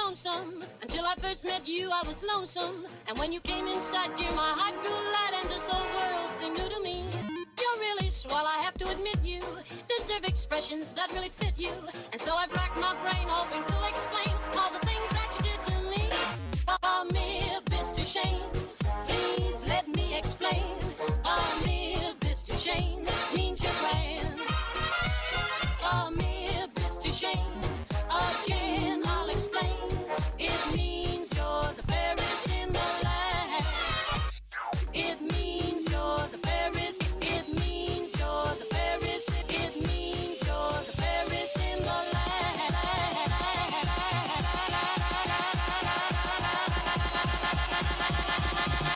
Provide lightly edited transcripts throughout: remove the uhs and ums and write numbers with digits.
lonesome. Until I first met you, I was lonesome. And when you came inside, dear, my heart grew light and this whole world seemed new to me. You're really swell, I have to admit you deserve expressions that really fit you. And so I've racked my brain hoping to explain all the things that you did to me. Call me Mr. Shane, please let me explain. Call me Mr. Shane, means you're grand. Call me Mr. Shane, again I'll explain. It means you're the fairest in the land. It means you're the fairest. It means you're the fairest. It means you're the fairest in the land.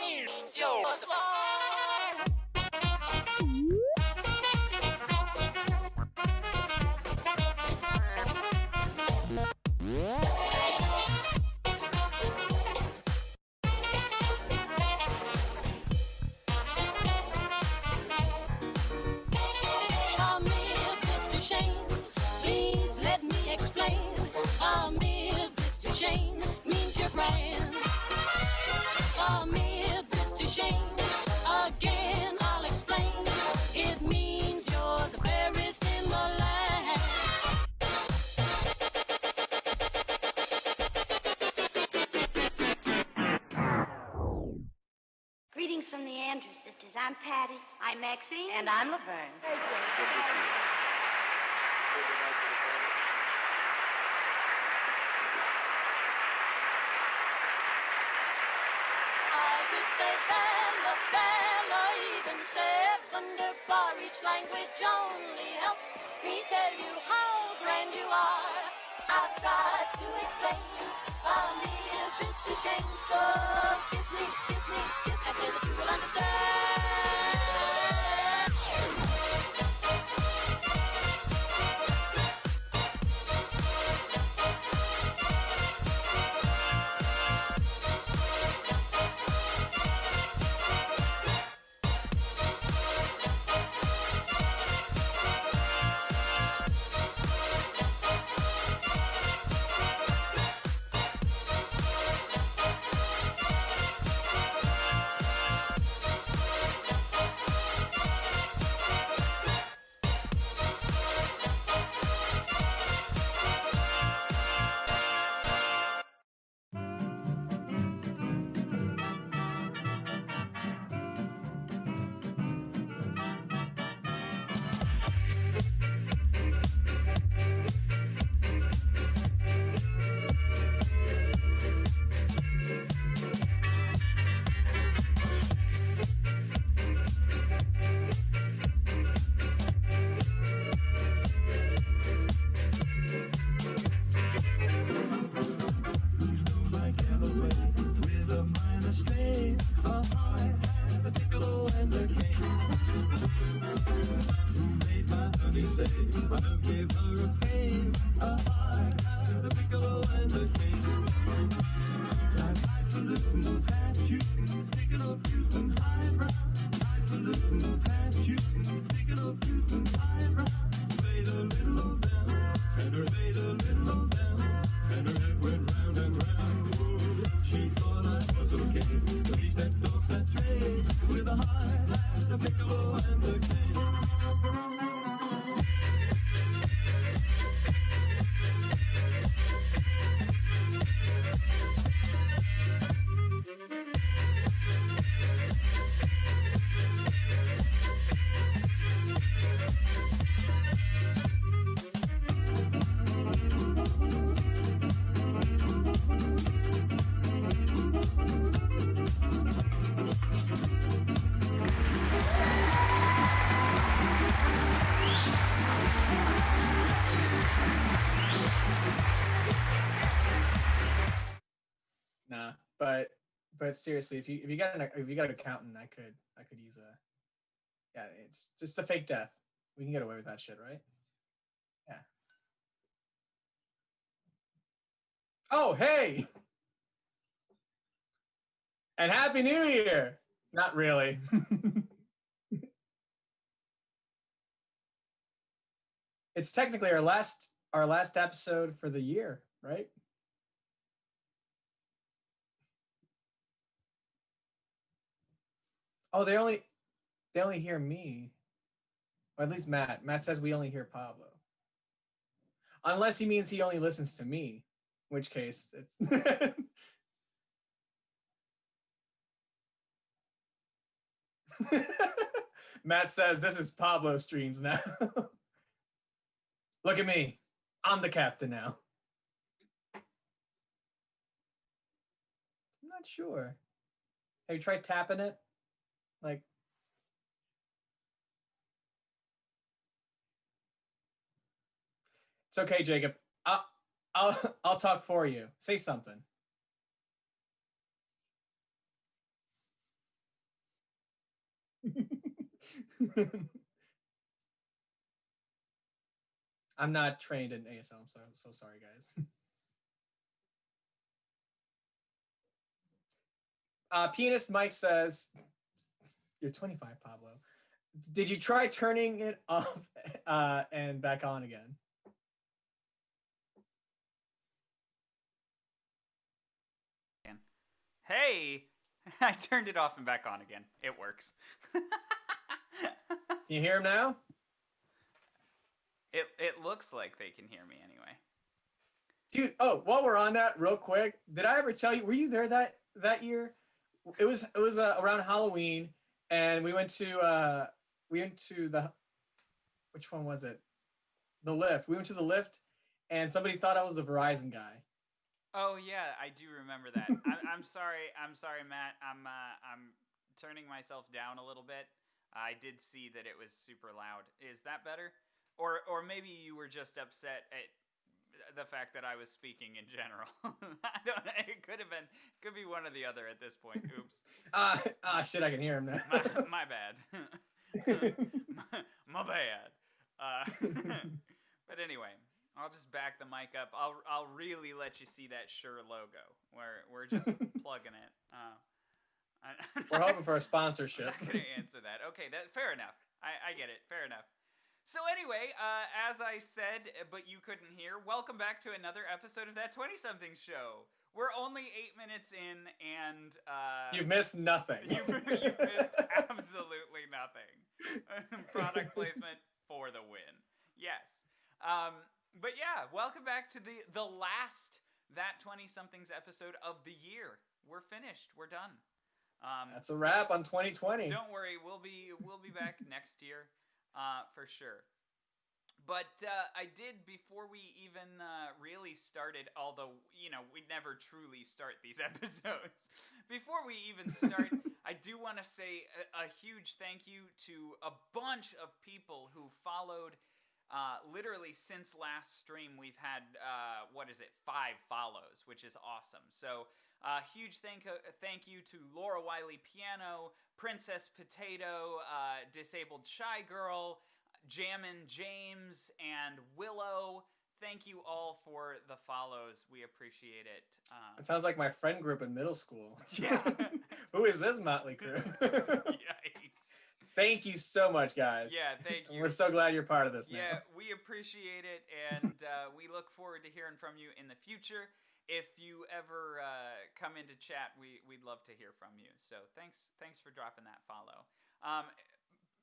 It means you're the explain. Call me Mr. Shane, means you're grand. Call me Mr. Shane, again I'll explain. It means you're the fairest in the land. Greetings from the Andrews sisters. I'm Patty. I'm Maxine. And I'm Laverne. Say Bella, Bella, even September bar. Each language only helps me tell you how grand you are. I've tried to explain. Me is Mr. Shane, so kiss me, kiss me, kiss me. I say that you will understand. But seriously, if you got an accountant, I could use just a fake death. We can get away with that shit, right? Yeah. Oh, hey! And Happy New Year! Not really. It's technically our last episode for the year, right? Oh, they only hear me. Or at least Matt. Matt says we only hear Pablo. Unless he means he only listens to me, in which case it's. Matt says this is Pablo streams now. Look at me. I'm the captain now. I'm not sure. Have you tried tapping it? Like, it's okay, Jacob. I'll talk for you. Say something. I'm not trained in ASL. I'm so sorry, guys. Pianist Mike says, "You're 25, Pablo. Did you try turning it off and back on again?" Hey, I turned it off and back on again. It works. Can you hear him now? It looks like they can hear me anyway. Dude, oh, while we're on that, real quick, did I ever tell you? Were you there that year? It was around Halloween, and we went to the, which one was it? The lift. We went to the lift, and somebody thought I was a Verizon guy. Oh yeah, I do remember that. I'm sorry. I'm sorry, Matt. I'm turning myself down a little bit. I did see that it was super loud. Is that better? Or maybe you were just upset at the fact that I was speaking in general. I don't know. It could be one or the other at this point. Oops. Shit, I can hear him now. my bad. my bad. But anyway, I'll just back the mic up. I'll really let you see that Shure logo where we're just plugging it. We're hoping for a sponsorship. I'm not gonna answer that. Okay, fair enough. I get it. Fair enough. So anyway, as I said, but you couldn't hear, welcome back to another episode of That 20-Something Show. We're only 8 minutes in, and you've missed nothing. You've missed absolutely nothing. Product placement for the win. Yes. But yeah, welcome back to the last That 20-Somethings episode of the year. We're finished. We're done. That's a wrap on 2020. Don't worry, we'll be back next year. For sure. But I did, before we even really started, although, we never truly start these episodes. Before we even start, I do want to say a huge thank you to a bunch of people who followed. Literally since last stream, we've had, 5 follows, which is awesome. So huge thank you to Laura Wiley Piano, Princess Potato, Disabled Shy Girl, Jammin' James, and Willow. Thank you all for the follows. We appreciate it. It sounds like my friend group in middle school. Yeah. Who is this motley crew? Yikes. Thank you so much, guys. Yeah, thank you. We're so glad you're part of this now. Yeah, we appreciate it, and we look forward to hearing from you in the future. If you ever come into chat, we'd love to hear from you. So thanks for dropping that follow.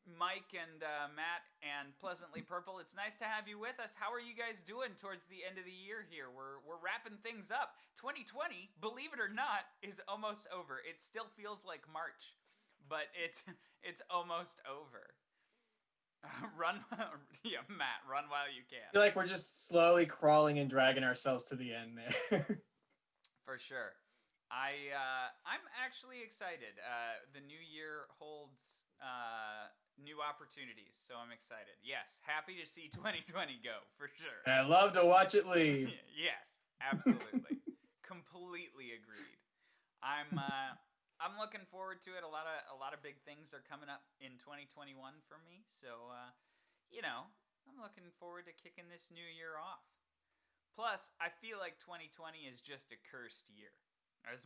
Mike and Matt and Pleasantly Purple, it's nice to have you with us. How are you guys doing towards the end of the year here? We're wrapping things up. 2020, believe it or not, is almost over. It still feels like March, but it's almost over. Matt, run while you can. I feel like we're just slowly crawling and dragging ourselves to the end there. For sure. I'm actually excited. The new year holds new opportunities, so I'm excited. Yes, happy to see 2020 go, for sure. And I love to watch it leave. Yes, absolutely. Completely agreed. I'm looking forward to it. A lot of big things are coming up in 2021 for me. So, I'm looking forward to kicking this new year off. Plus, I feel like 2020 is just a cursed year. As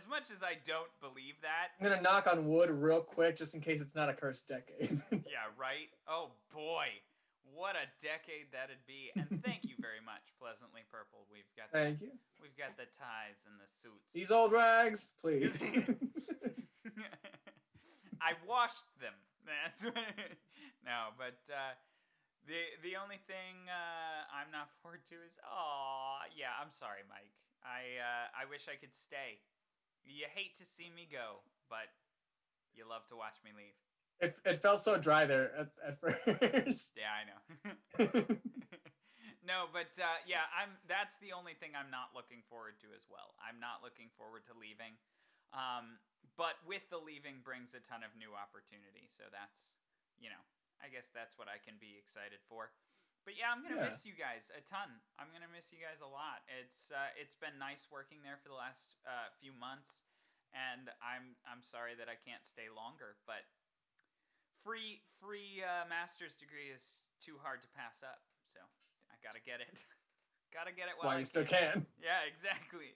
much as I don't believe that. I'm going to knock on wood real quick just in case it's not a cursed decade. Yeah, right? Oh, boy. What a decade that'd be. And thank you very much, Pleasantly Purple. Thank you. We've got the ties and the suits. These old rags, please. I washed them. That's no, but the only thing I'm not forward to is yeah. I'm sorry, Mike. I wish I could stay. You hate to see me go, but you love to watch me leave. It felt so dry there at first. Yeah, I know. No, but yeah, that's the only thing I'm not looking forward to as well. I'm not looking forward to leaving. But with the leaving brings a ton of new opportunity. So that's, I guess that's what I can be excited for. But yeah, I'm gonna miss you guys a ton. I'm gonna miss you guys a lot. It's been nice working there for the last few months, and I'm sorry that I can't stay longer. But free master's degree is too hard to pass up. So I gotta get it. Gotta get it while While I you still can. Yeah, exactly.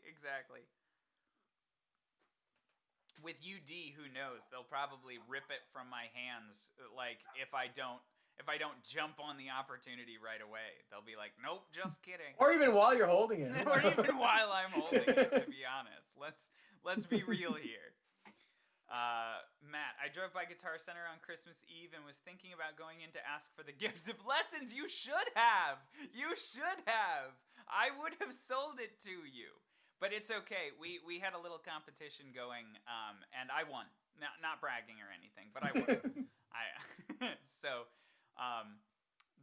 With UD, who knows? They'll probably rip it from my hands. Like if I don't jump on the opportunity right away, they'll be like, "Nope, just kidding." Or even while you're holding it. Or even while I'm holding it. To be honest, let's be real here. Matt, I drove by Guitar Center on Christmas Eve and was thinking about going in to ask for the gift of lessons. You should have. I would have sold it to you. But it's okay. We had a little competition going, and I won. Not bragging or anything, but I won.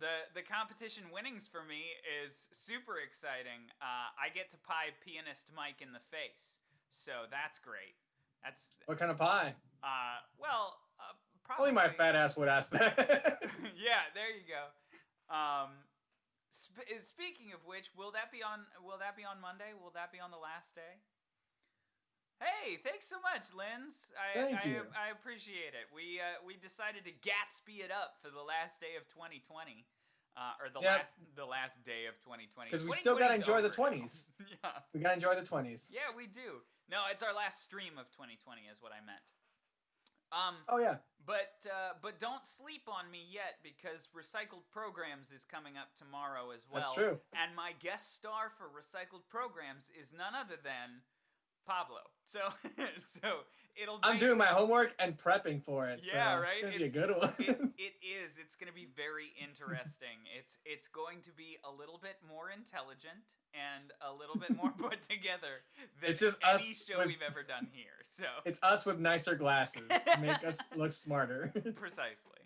The competition winnings for me is super exciting. I get to pie pianist Mike in the face, so that's great. That's What kind of pie? Probably Only my fat ass would ask that. Yeah, there you go. Speaking of which, will that be on Monday? Will that be on the last day? Hey, thanks so much, Linz. Thank you. I appreciate it. We decided to Gatsby it up for the last day of 2020. Or the last day of 2020. Because we still gotta enjoy the 20s. Yeah. We gotta enjoy the 20s. Yeah, we do. No, it's our last stream of 2020 is what I meant. Oh yeah. But don't sleep on me yet, because Recycled Programs is coming up tomorrow as well. That's true. And my guest star for Recycled Programs is none other than Pablo. So it'll be... I'm doing my homework and prepping for it. Yeah, so right? It's gonna be a good one. It is. It's gonna be very interesting. It's going to be a little bit more intelligent and a little bit more put together than It's just any us show we've ever done here. So it's us with nicer glasses to make us look smarter. Precisely.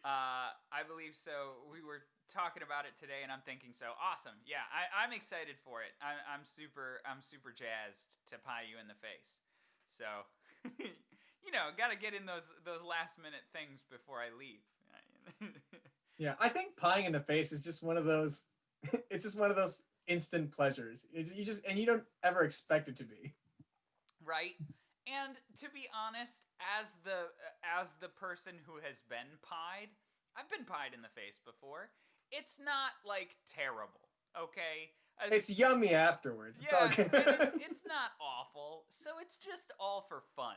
I believe so. We were talking about it today, and I'm thinking, so awesome. Yeah, I'm excited for it. I'm super jazzed to pie you in the face. So, gotta get in those last minute things before I leave. Yeah, I think pieing in the face is just one of those. It's just one of those instant pleasures. You don't ever expect it to be. Right. And to be honest, as the person who has been pied, I've been pied in the face before. It's not like terrible, okay? It's yummy afterwards. It's all good. It's not awful. So it's just all for fun,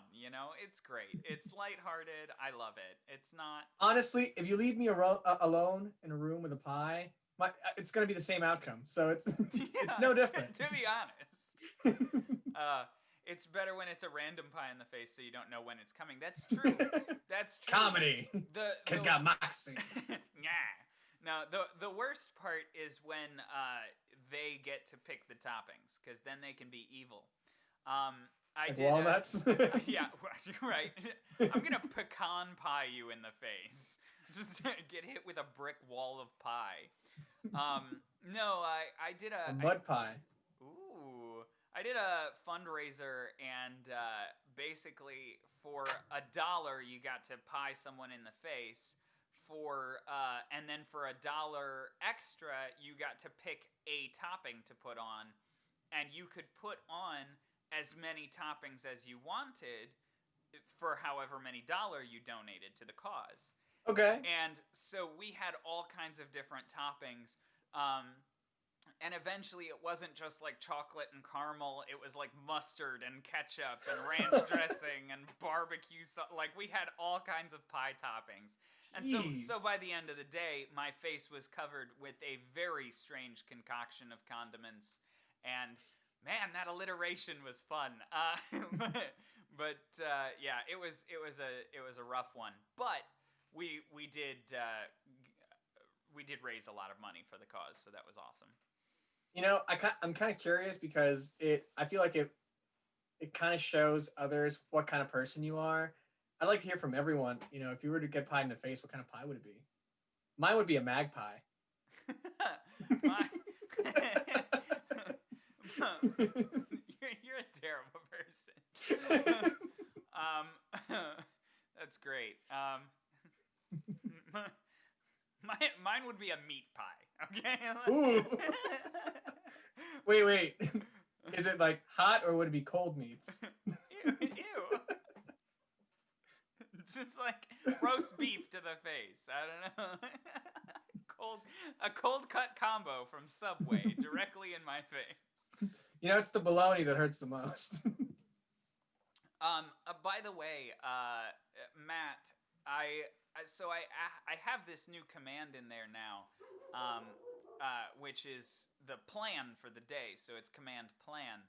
It's great. It's lighthearted. I love it. It's not... Honestly, if you leave me alone in a room with a pie, it's going to be the same outcome. So it's it's no different. To be honest. It's better when it's a random pie in the face so you don't know when it's coming. That's true. That's true. Comedy. Kid's got moxie. Yeah. Now, the worst part is when they get to pick the toppings, because then they can be evil. Walnuts? Yeah, right. I'm going to pecan pie you in the face. Just get hit with a brick wall of pie. No, I did a mud pie. Ooh. I did a fundraiser, and basically for $1 you got to pie someone in the face. And then for $1 extra, you got to pick a topping to put on, and you could put on as many toppings as you wanted for however many $ you donated to the cause. Okay. And so we had all kinds of different toppings. And eventually it wasn't just like chocolate and caramel, it was like mustard and ketchup and ranch dressing and barbecue like we had all kinds of pie toppings. And so by the end of the day, my face was covered with a very strange concoction of condiments. And Man, that alliteration was fun. But yeah, it was a rough one. But we did raise a lot of money for the cause, so that was awesome. You know, I'm kind of curious because I feel like it kind of shows others what kind of person you are. I'd like to hear from everyone. You know, if you were to get pie in the face, what kind of pie would it be? Mine would be a magpie. You're a terrible person. That's great. Mine would be a meat pie. Okay. Ooh. Wait. Is it like hot or would it be cold meats? Ew. Just like roast beef to the face. I don't know. A cold cut combo from Subway directly in my face. You know, it's the bologna that hurts the most. By the way, Matt, I have this new command in there now, which is the plan for the day. So it's command plan,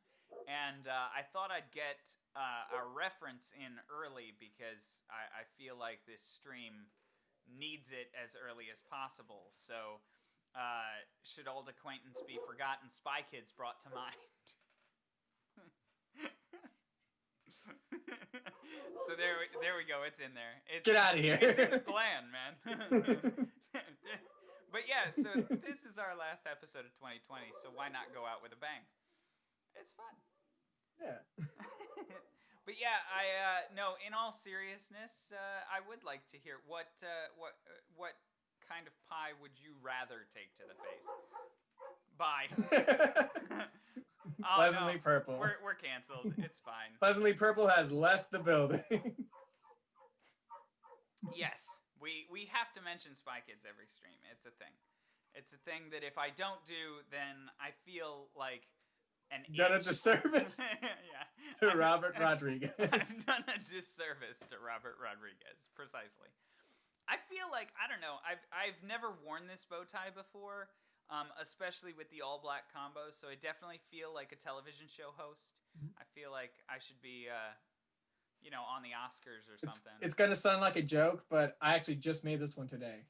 and I thought I'd get a reference in early because I feel like this stream needs it as early as possible. So, should old acquaintance be forgotten? Spy Kids brought to mind. So there we go. It's in there. Get out of here. It's in the plan, man. But yeah, so this is our last episode of 2020. So why not go out with a bang? It's fun. Yeah. But yeah, no. In all seriousness, I would like to hear what kind of pie would you rather take to the face? Bye. Oh, Pleasantly no. Purple. We're canceled. It's fine. Pleasantly Purple has left the building. Yes, we have to mention Spy Kids every stream. It's a thing. It's a thing that if I don't do, then I feel like an Done a itch. disservice Yeah. to Robert Rodriguez. I've done a disservice to Robert Rodriguez, precisely. I feel like, I don't know, I've never worn this bow tie before, especially with the all black combo, so I definitely feel like a television show host. I feel like I should be, on the Oscars or something. It's going to sound like a joke, but I actually just made this one today.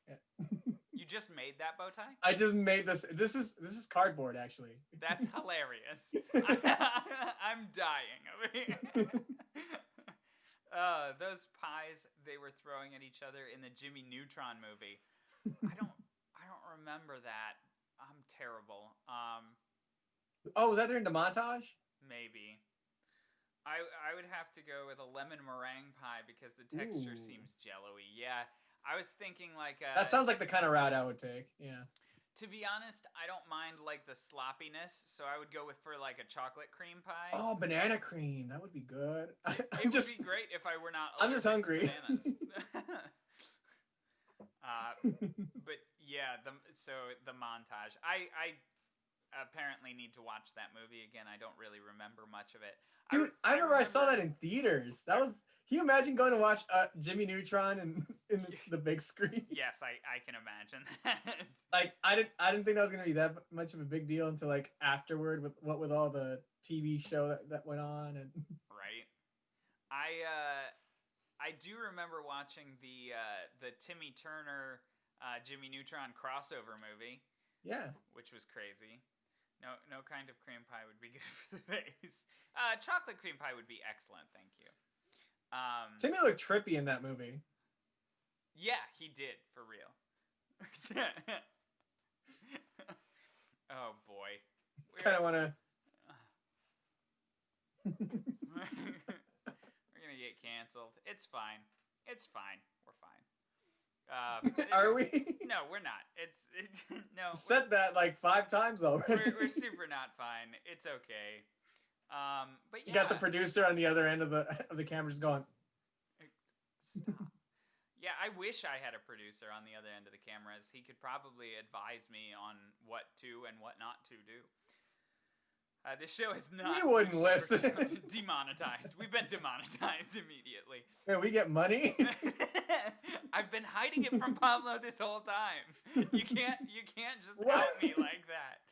You just made that bow tie? I just made this. This is cardboard, actually. That's hilarious. I'm dying over here. Those pies they were throwing at each other in the Jimmy Neutron movie. I don't remember that. I'm terrible. Oh, was that during the montage? Maybe. I would have to go with a lemon meringue pie because the texture seems jello-y. Yeah, I was thinking like that sounds like the kind of route I would take. Yeah. To be honest, I don't mind like the sloppiness, so I would go for like a chocolate cream pie. Oh, banana cream. That would be good. It would be great if I were not I'm just hungry. But yeah, the montage. I apparently need to watch that movie again. I don't really remember much of it. Dude, I remember I saw that in theaters. That was. Can you imagine going to watch Jimmy Neutron in the big screen? Yes, I can imagine that. Like I didn't think that was gonna be that much of a big deal until like afterward with all the TV show that went on and. Right. I do remember watching the Timmy Turner Jimmy Neutron crossover movie. Yeah. Which was crazy. No kind of cream pie would be good for the face. Chocolate cream pie would be excellent, thank you. Timmy looked trippy in that movie. Yeah, he did, for real. Oh boy. Kind of want to. We're gonna get canceled. It's fine. We're fine. Are we? No, we're not. No. You said that like 5 times already. We're super not fine. It's okay. But yeah. You got the producer on the other end of the camera just going. Stop. Yeah, I wish I had a producer on the other end of the cameras. He could probably advise me on what to and what not to do. This show is not. We wouldn't listen. Demonetized. We've been demonetized immediately. Man, we get money. I've been hiding it from Pablo this whole time. You can't just out me like that.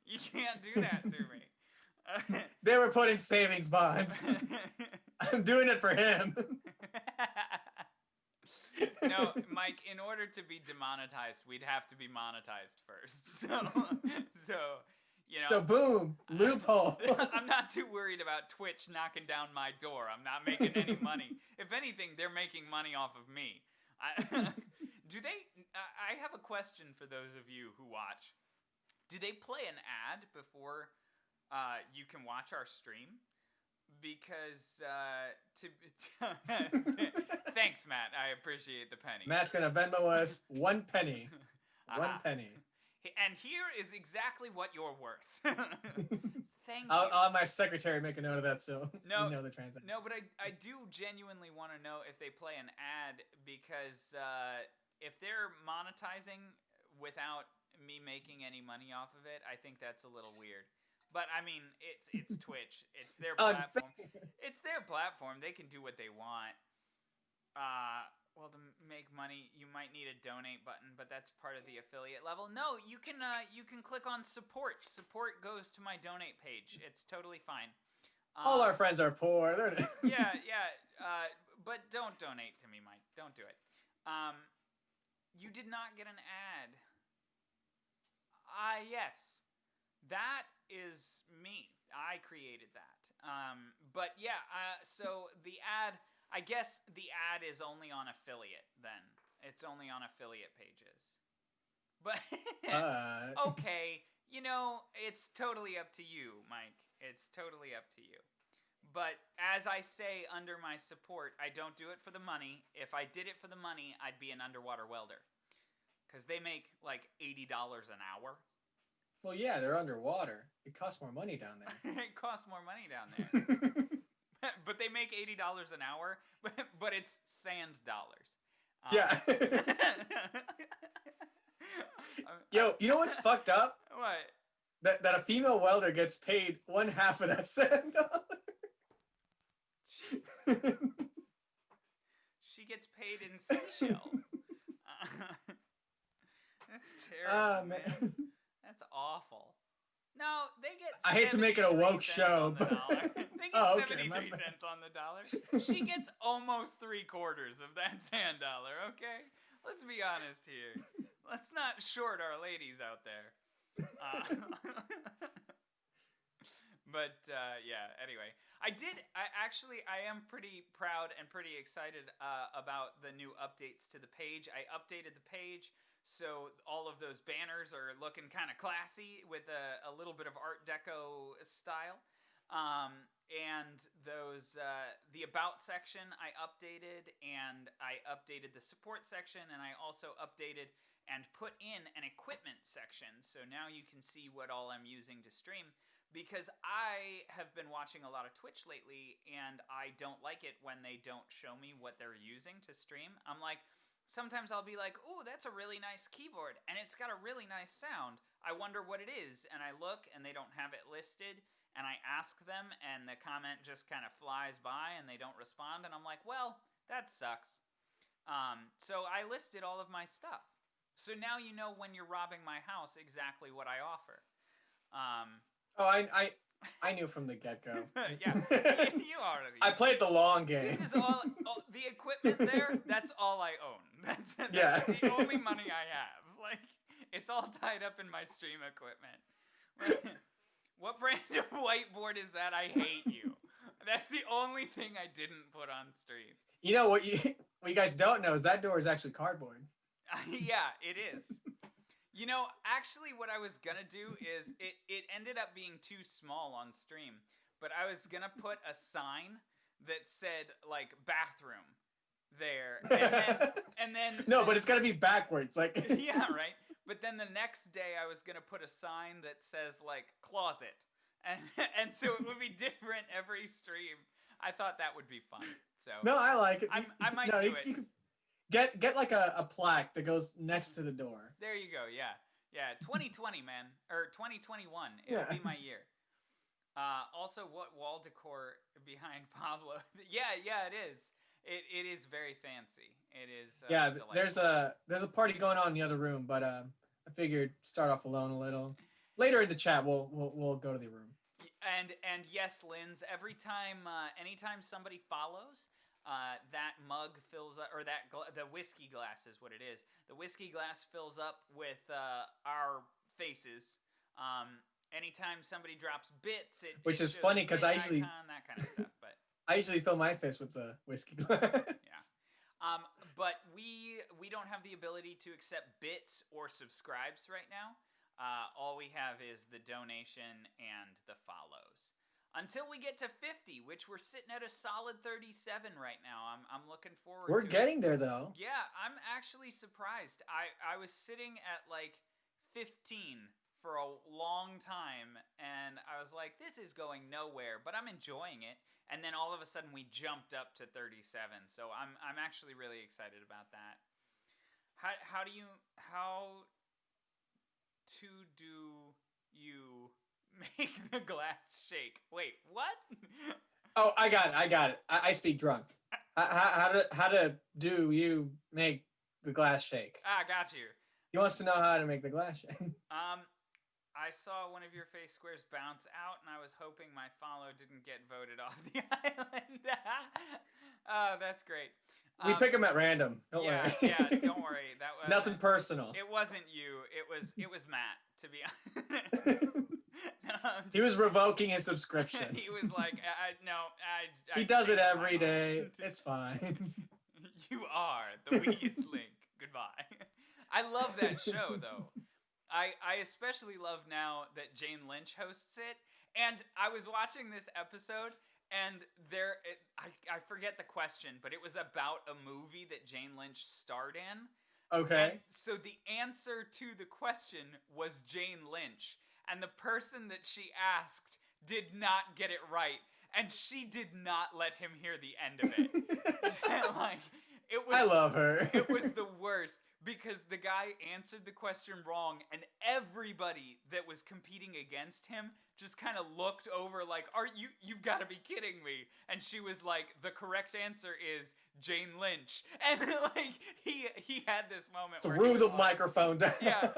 You can't do that to me. They were put in savings bonds. I'm doing it for him. No, Mike, in order to be demonetized, we'd have to be monetized first. So you know. So boom, loophole. I'm not too worried about Twitch knocking down my door. I'm not making any money. If anything, they're making money off of me. Do they? I have a question for those of you who watch. Do they play an ad before you can watch our stream? Because thanks, Matt. I appreciate the penny. Matt's gonna Venmo us 1 penny. 1 penny. And here is exactly what you're worth. Thank you. I'll have my secretary make a note of that so we know the transaction. No, but I do genuinely want to know if they play an ad, because if they're monetizing without me making any money off of it, I think that's a little weird. But I mean, it's Twitch. It's their platform. It's their platform. They can do what they want. Well, to make money, you might need a donate button, but that's part of the affiliate level. No, you can click on support. Support goes to my donate page. It's totally fine. All our friends are poor. Yeah. But don't donate to me, Mike. Don't do it. You did not get an ad. Yes. That is me. I created that. But yeah, so the ad, I guess the ad is only on affiliate then. It's only on affiliate pages. But okay, it's totally up to you, Mike. It's totally up to you. But as I say under my support, I don't do it for the money. If I did it for the money, I'd be an underwater welder. Because they make like $80 an hour. Well, yeah, they're underwater. It costs more money down there. It costs more money down there. But they make $80 an hour, but it's sand dollars. Yeah. Yo, you know what's fucked up? What? That a female welder gets paid 1/2 of that sand dollar. She gets paid in seashells. That's terrible. Oh, man. That's awful. No, they get. I hate to make it a woke show, but they get 73 okay, cents on the dollar. She gets almost 3/4 of that sand dollar. Okay, let's be honest here. Let's not short our ladies out there. But yeah. Anyway, I am pretty proud and pretty excited about the new updates to the page. I updated the page. So all of those banners are looking kind of classy with a little bit of Art Deco style. And those the About section I updated, and I updated the Support section, and I also updated and put in an Equipment section. So now you can see what all I'm using to stream, because I have been watching a lot of Twitch lately, and I don't like it when they don't show me what they're using to stream. I'm like, sometimes I'll be like, ooh, that's a really nice keyboard, and it's got a really nice sound. I wonder what it is, and I look, and they don't have it listed, and I ask them, and the comment just kind of flies by, and they don't respond, and I'm like, well, that sucks. So I listed all of my stuff. So now you know when you're robbing my house exactly what I offer. I knew from the get-go. Yeah, you already. I played the long game. This is all the equipment there. That's all I own. That's the only money I have. Like, it's all tied up in my stream equipment. What brand of whiteboard is that? I hate you. That's the only thing I didn't put on stream. You know what you guys don't know is that door is actually cardboard. Yeah, it is. Actually what I was gonna do is it ended up being too small on stream, but I was gonna put a sign that said like bathroom there, and then no, but it's gotta be backwards, like yeah, right. But then the next day I was gonna put a sign that says like closet, and so it would be different every stream. I thought that would be fun. So no, I like it. I might do it. You could get like a plaque that goes next to the door. There you go. Yeah. 2020, man, or 2021. It'll be my year. Also, what wall decor behind Pablo? Yeah, it is. It is very fancy. It is. Yeah, delightful. there's a party going on in the other room, but I figured start off alone a little. Later in the chat, we'll go to the room. And yes, Linz, every time, anytime somebody follows, that mug fills up, or the whiskey glass is what it is. The whiskey glass fills up with our faces. Anytime somebody drops bits, Which it is shows funny the because bit icon, that kind of stuff. But I usually fill my face with the whiskey glass. yeah. But we don't have the ability to accept bits or subscribes right now. All we have is the donation and the follows. Until we get to 50, which we're sitting at a solid 37 right now. I'm looking forward We're to getting it. there though. Yeah, I'm actually surprised. I was sitting at like 15 for a long time, and I was like, this is going nowhere, but I'm enjoying it. And then all of a sudden we jumped up to 37. So I'm actually really excited about that. How do you make the glass shake? Wait, what? Oh, I got it. I speak drunk. How do you make the glass shake? Got you. He wants to know how to make the glass shake. I saw one of your face squares bounce out, and I was hoping my follow didn't get voted off the island. Oh, that's great. We pick them at random. Don't worry. Yeah, don't worry. That was nothing personal. It wasn't you. It was Matt. To be honest, he was revoking his subscription. He was like, he does it every day. It's fine. You are the weakest link. Goodbye. I love that show though. I especially love now that Jane Lynch hosts it. And I was watching this episode, and I forget the question, but it was about a movie that Jane Lynch starred in. Okay. And so the answer to the question was Jane Lynch. And the person that she asked did not get it right. And she did not let him hear the end of it. I love her. It was the worst because the guy answered the question wrong, and everybody that was competing against him just kind of looked over like, you've got to be kidding me. And she was like, the correct answer is Jane Lynch. And like he had this moment where threw the microphone down. Yeah.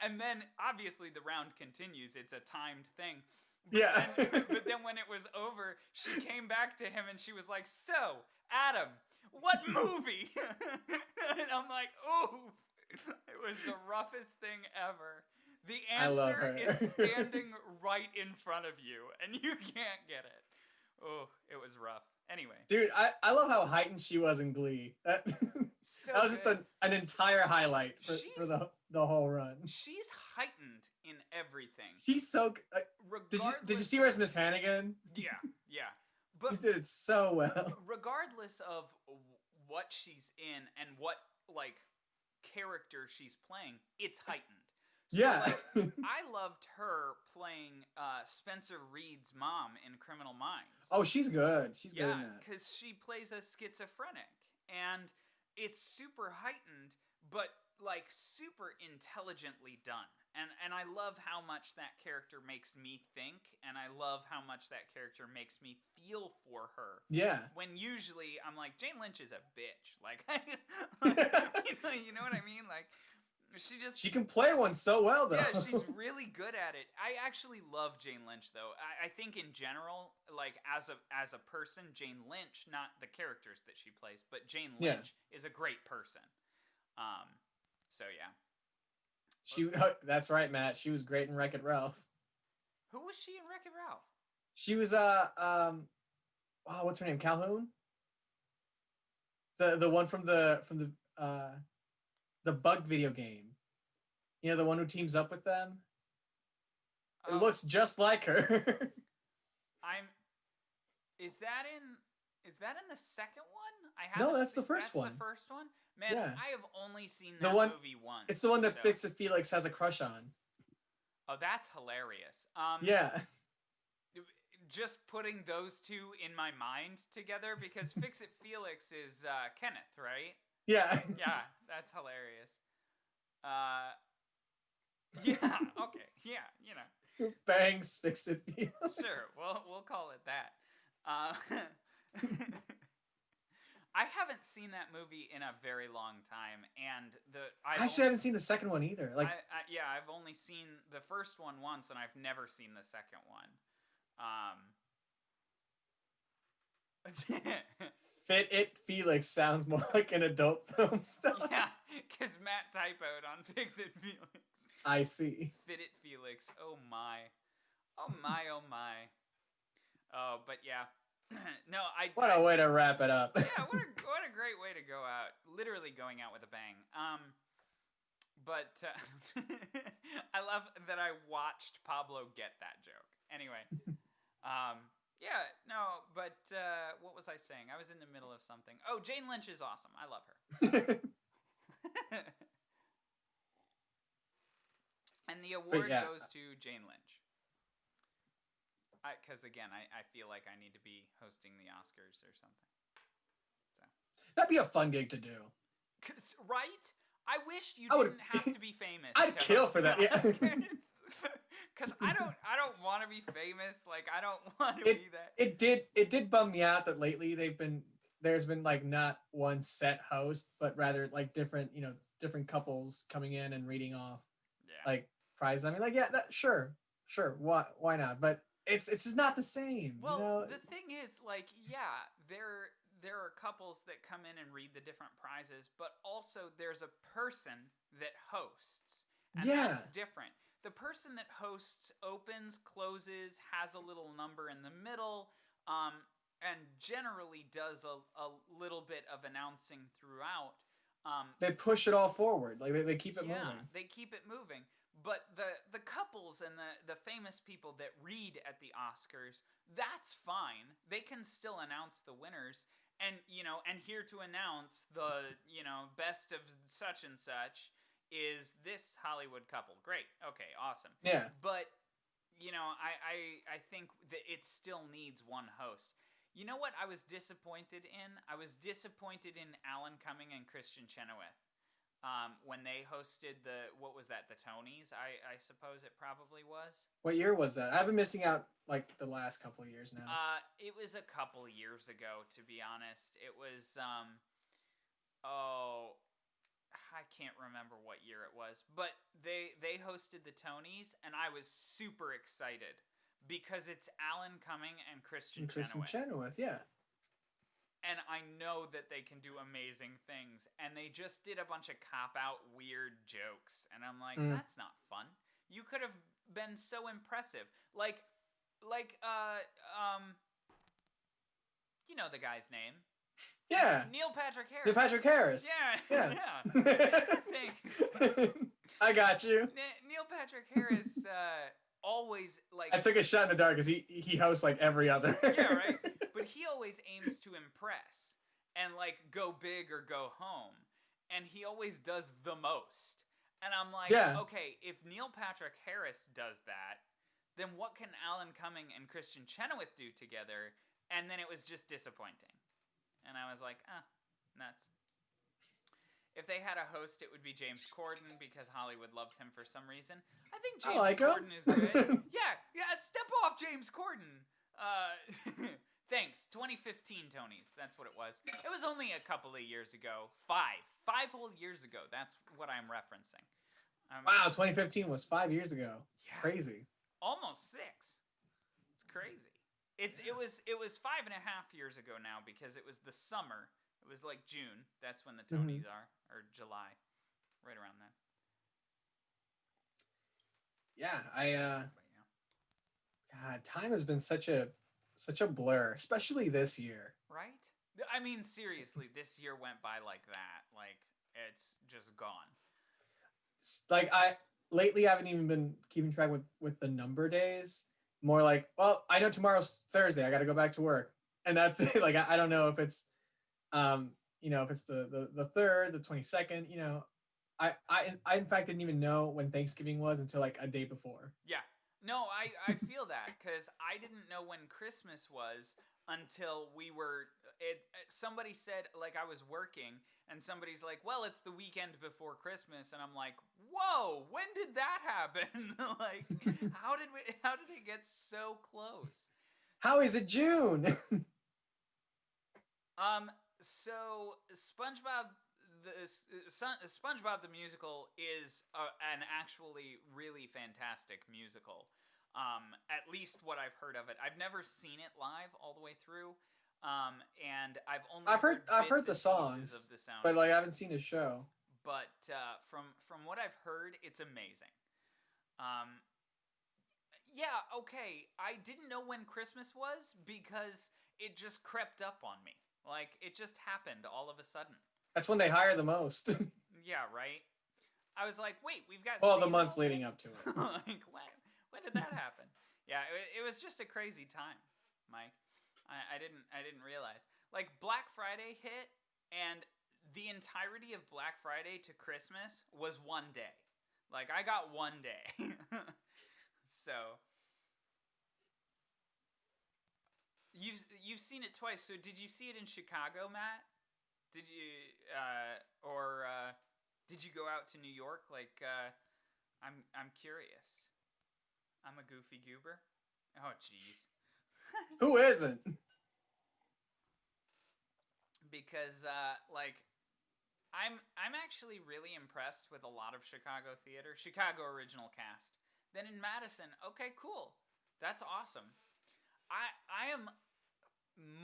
And then obviously the round continues. It's a timed thing. But then when it was over, she came back to him and she was like, so, Adam, what movie? And I'm like, ooh, it was the roughest thing ever. The answer is standing right in front of you, and you can't get it. Oh, it was rough. Anyway. Dude, I love how heightened she was in Glee. That was just an entire highlight for the whole run. She's heightened in everything. She's so... did you see her as Miss Hannigan? Yeah. But she did it so well. Regardless of what she's in and what, like, character she's playing, it's heightened. So, I loved her playing Spencer Reed's mom in Criminal Minds. Oh, she's good. She's good in that. Because she plays a schizophrenic. And it's super heightened, but, like, super intelligently done. And I love how much that character makes me think, and I love how much that character makes me feel for her. Yeah. When usually I'm like, Jane Lynch is a bitch. Like, you know what I mean? Like, she can play one so well, though. Yeah, she's really good at it. I actually love Jane Lynch, though. I think in general, like, as a person, Jane Lynch, not the characters that she plays, but Jane Lynch is a great person. So yeah. That's right, Matt. She was great in Wreck-It Ralph. Who was she in Wreck-It Ralph? She was what's her name? Calhoun? The one from the Bug video game. You know, the one who teams up with them? It looks just like her. Is that in the second one? No, that's the first one. That's the first one? Man, yeah. I have only seen that movie once. It's the one that Fix It Felix has a crush on. Oh, that's hilarious. Yeah. Just putting those two in my mind together, because Fix It Felix is Kenneth, right? Yeah. Yeah, that's hilarious. Yeah, okay. Yeah, you know. Bangs Fix It Felix. Sure, we'll call it that. I haven't seen that movie in a very long time, and I actually haven't seen the second one either. Like, yeah, I've only seen the first one once, and I've never seen the second one. Fit It Felix sounds more like an adult film stuff. Yeah, because Matt typoed on Fix It Felix. I see. Fit It Felix. Oh my. Oh my, oh my. Oh, but yeah. No, What a way to wrap it up. Yeah, what a great way to go out. Literally going out with a bang. But I love that I watched Pablo get that joke. Anyway, yeah, no, but what was I saying? I was in the middle of something. Oh, Jane Lynch is awesome. I love her. And the award goes to Jane Lynch. Because again, I feel like I need to be hosting the Oscars or something. So that'd be a fun gig to do. Right? I wish you didn't have to be famous. I'd kill for that. Yeah. Because I don't want to be famous. Like I don't want to be that. It did bum me out that lately there's been like not one set host, but rather like different couples coming in and reading off like prizes. I mean, like, yeah, sure, why not? But it's just not the same. Well, the thing is, like, yeah, there are couples that come in and read the different prizes, but also there's a person that hosts, and that's different. The person that hosts opens, closes, has a little number in the middle, and generally does a little bit of announcing throughout. They push it all forward, like they keep it moving. Yeah, they keep it moving. But the couples and the famous people that read at the Oscars, that's fine. They can still announce the winners. And, and here to announce the, best of such and such is this Hollywood couple. Great. Okay, awesome. Yeah. But, I think that it still needs one host. You know what I was disappointed in? I was disappointed in Alan Cumming and Christian Chenoweth. When they hosted the Tonys, I suppose it probably was. What year was that? I've been missing out like the last couple of years now. It was a couple years ago, to be honest. It was, I can't remember what year it was, but they hosted the Tonys, and I was super excited because it's Alan Cumming and Christian Chenoweth, yeah. And I know that they can do amazing things. And they just did a bunch of cop-out weird jokes. And I'm like, that's not fun. You could have been so impressive. Like, you know the guy's name. Yeah. Neil Patrick Harris. Neil Patrick Harris. Yeah. Thanks. I got you. Neil Patrick Harris always, like... I took a shot in the dark because he hosts, like, every other. Yeah, right? But he always aims to impress and like go big or go home. And he always does the most. And I'm like, okay, if Neil Patrick Harris does that, then what can Alan Cumming and Christian Chenoweth do together? And then it was just disappointing. And I was like, nuts. If they had a host, it would be James Corden because Hollywood loves him for some reason. I think James Corden is good. Yeah, step off, James Corden. Thanks. 2015 Tonys. That's what it was. It was only a couple of years ago. 5 whole years ago. That's what I'm referencing. Wow, 2015 was 5 years ago. It's crazy. Almost 6. It's crazy. It was 5.5 years ago now because it was the summer. It was like June. That's when the Tonys are, or July, right around then. Yeah, God, time has been such a blur, especially this year. Right? I mean, seriously, this year went by like that. Like, it's just gone. Like, lately I haven't even been keeping track with the number days. More like, well, I know tomorrow's Thursday. I got to go back to work. And that's it. Like, I don't know if it's, if it's the 3rd, the 22nd, I in fact didn't even know when Thanksgiving was until like a day before. Yeah. No, I feel that because I didn't know when Christmas was until somebody said, like, I was working and somebody's like, well, it's the weekend before Christmas. And I'm like, whoa, when did that happen? Like, how did it get so close? How is it June? So SpongeBob the musical is an actually really fantastic musical. At least what I've heard of it. I've never seen it live all the way through, and I've only I've heard bits the and pieces of songs, the soundtrack. but like I haven't seen the show. But from what I've heard, it's amazing. Um, yeah, okay. I didn't know when Christmas was because it just crept up on me. Like it just happened all of a sudden. That's when they hire the most. Yeah, right. I was like, wait, we've got Well, the seasonal months leading up to it. like when did that happen? Yeah, it was just a crazy time, Mike. I didn't realize. Like Black Friday hit, and the entirety of Black Friday to Christmas was one day. Like I got one day. So you've seen it twice. So did you see it in Chicago, Matt? Did you or did you go out to New York? Like I'm curious. I'm a goofy goober. Oh jeez. Who isn't? Because like I'm actually really impressed with a lot of Chicago theater, Chicago original cast. Then in Madison, okay, cool. That's awesome. I am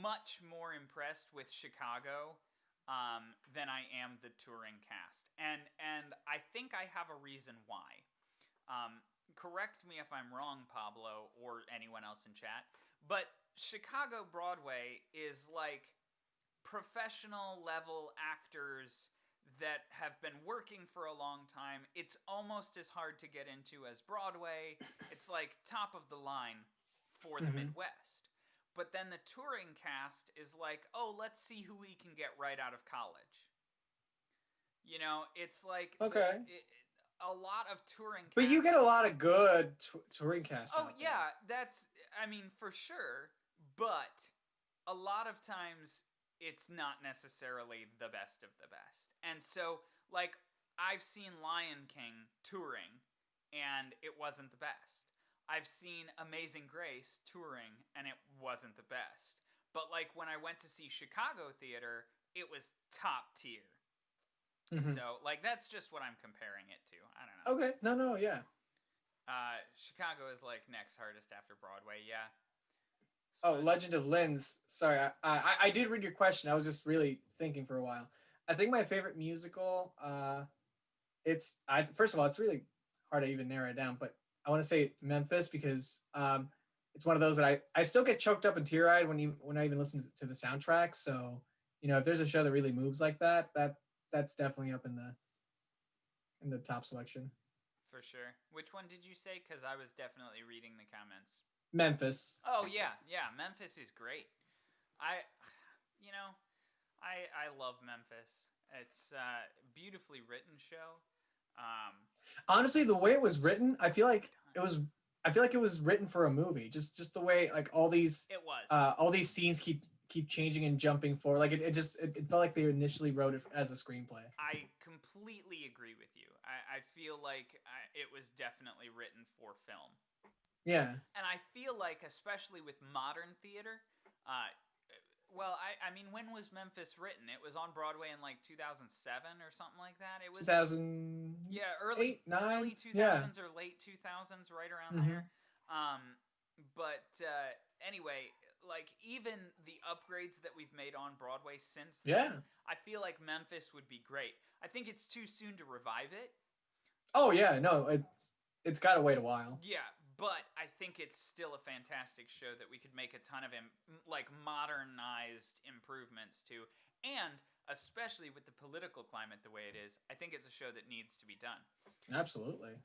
much more impressed with Chicago than I am the touring cast, and I think I have a reason why. Correct me if I'm wrong, Pablo, or anyone else in chat, but Chicago Broadway is like professional level actors that have been working for a long time. It's almost as hard to get into as Broadway. It's like top of the line for the Midwest. But then the touring cast is like, oh, let's see who we can get right out of college. You know, it's like Okay. a lot of touring casts. But you get a lot of good touring casts. Oh, yeah, that's, I mean, for sure. But a lot of times it's not necessarily the best of the best. And so, like, I've seen Lion King touring, and it wasn't the best. I've seen Amazing Grace touring, and it wasn't the best. But, like, when I went to see Chicago theater, it was top tier. So, like, that's just what I'm comparing it to. I don't know. Okay. No, yeah. Chicago is, like, next hardest after Broadway, yeah. Oh, Legend of Linz. Sorry, I did read your question. I was just really thinking for a while. I think my favorite musical, first of all, it's really hard to even narrow it down, but I want to say Memphis because it's one of those that I still get choked up and tear eyed when I even listen to the soundtrack. So if there's a show that really moves like that's definitely up in the top selection. For sure. Which one did you say? Because I was definitely reading the comments. Memphis. Oh yeah. Memphis is great. I love Memphis. It's a beautifully written show. Honestly, the way it was written, I feel like it was written for a movie. Just the way like all these scenes keep changing and jumping forward. Like it felt like they initially wrote it as a screenplay. I completely agree with you. I feel like it was definitely written for film. Yeah. And I feel like, especially with modern theater, I mean, when was Memphis written? It was on Broadway in like 2007 or something like that. It was 2000. Yeah, early 2000s or late 2000s, right around there. But anyway, like even the upgrades that we've made on Broadway since then, I feel like Memphis would be great. I think it's too soon to revive it. Oh yeah, no, it's got to wait a while. Yeah, but I think it's still a fantastic show that we could make a ton of modernized improvements to, and especially with the political climate the way it is, I think it's a show that needs to be done. Absolutely.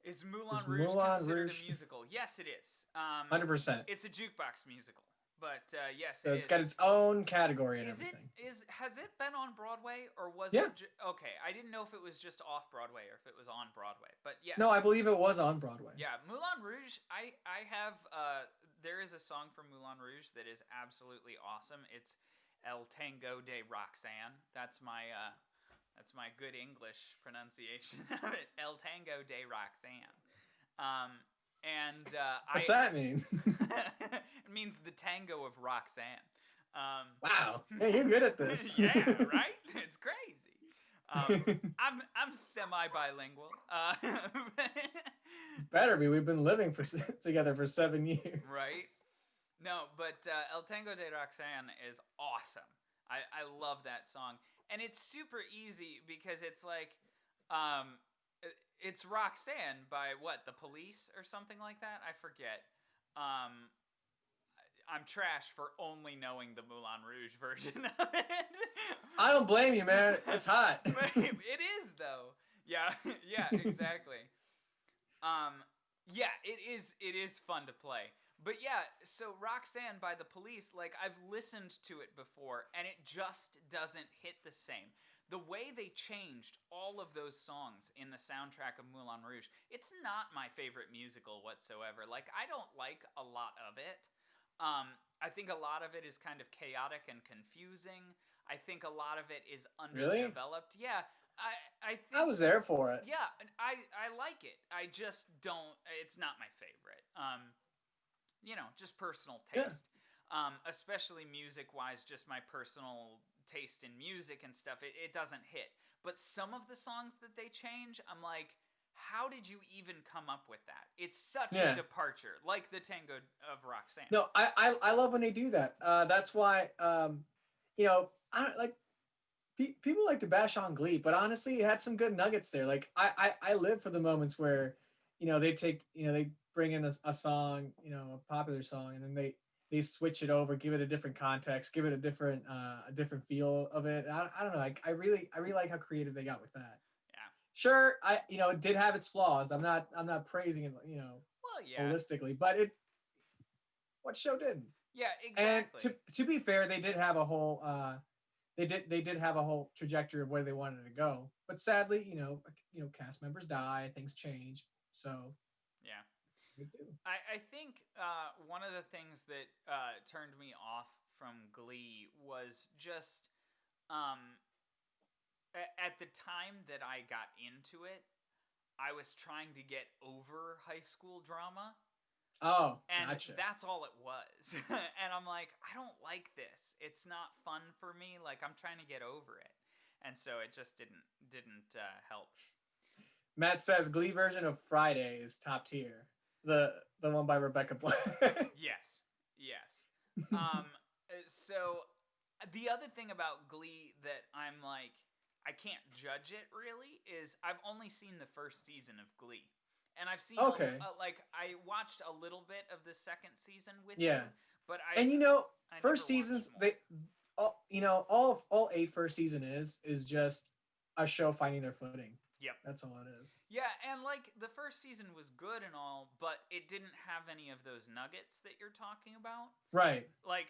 Is Moulin Rouge considered a musical? Yes, it is. 100%. It's a jukebox musical. But yes, so it's got its own category and everything. Has it been on Broadway or was it? Okay, I didn't know if it was just off Broadway or if it was on Broadway. But yes. No, I believe it was on Broadway. Yeah, Moulin Rouge. I have. There is a song from Moulin Rouge that is absolutely awesome. It's El Tango de Roxanne. That's my good English pronunciation of it. El Tango de Roxanne. What's that mean? It means the tango of Roxanne. Wow. Hey, you're good at this. Yeah, right? It's crazy. I'm semi bilingual. Better be. We've been living together for 7 years. Right? No, but El Tango de Roxanne is awesome. I love that song. And it's super easy because it's like, um, it's Roxanne by what, The Police or something like that? I forget. Um, I'm trash for only knowing the Moulin Rouge version of it. I don't blame you, man. It's hot. It is though. Yeah, yeah, exactly. Yeah, it is. It is fun to play. But yeah, so Roxanne by The Police, like I've listened to it before, and it just doesn't hit the same. The way they changed all of those songs in the soundtrack of Moulin Rouge, it's not my favorite musical whatsoever. Like I don't like a lot of it. I think a lot of it is kind of chaotic and confusing. I think a lot of it is Really? underdeveloped. Yeah, I think I was there for it. yeah, I like it. I just don't. It's not my favorite. Just personal Yeah. taste. Especially music wise, just my personal taste in music and stuff. It doesn't hit. But some of the songs that they change, I'm like, how did you even come up with that? It's such Yeah. a departure, like the Tango of Roxanne. No, I love when they do that. That's why I don't like people like to bash on Glee, but honestly, it had some good nuggets there. Like I live for the moments where they take they bring in a song, a popular song, and then they switch it over, give it a different context, give it a different feel of it. I don't know. I really like how creative they got with that. Yeah. Sure, it did have its flaws. I'm not praising it, Well, yeah. holistically, but what show didn't? Yeah, And exactly. to be fair, they did have a whole they did have a whole trajectory of where they wanted to go. But sadly, cast members die, things change. So Yeah. we do. I think one of the things that turned me off from Glee was just um, at the time that I got into it, I was trying to get over high school drama. Oh, And gotcha. that's all it was. And I'm like, I don't like this. It's not fun for me. Like I'm trying to get over it. And so it just didn't help. Matt says Glee version of Friday is top tier. The one by Rebecca Black. Yes. Yes. So the other thing about Glee that I'm like I can't judge it really is I've only seen the first season of Glee. And I've seen Okay. like I watched a little bit of the second season with Yeah. you, but And I never first seasons watched more. all a first season is just a show finding their footing. Yep. That's all it is. Yeah, and like the first season was good and all, but it didn't have any of those nuggets that you're talking about. Right. Like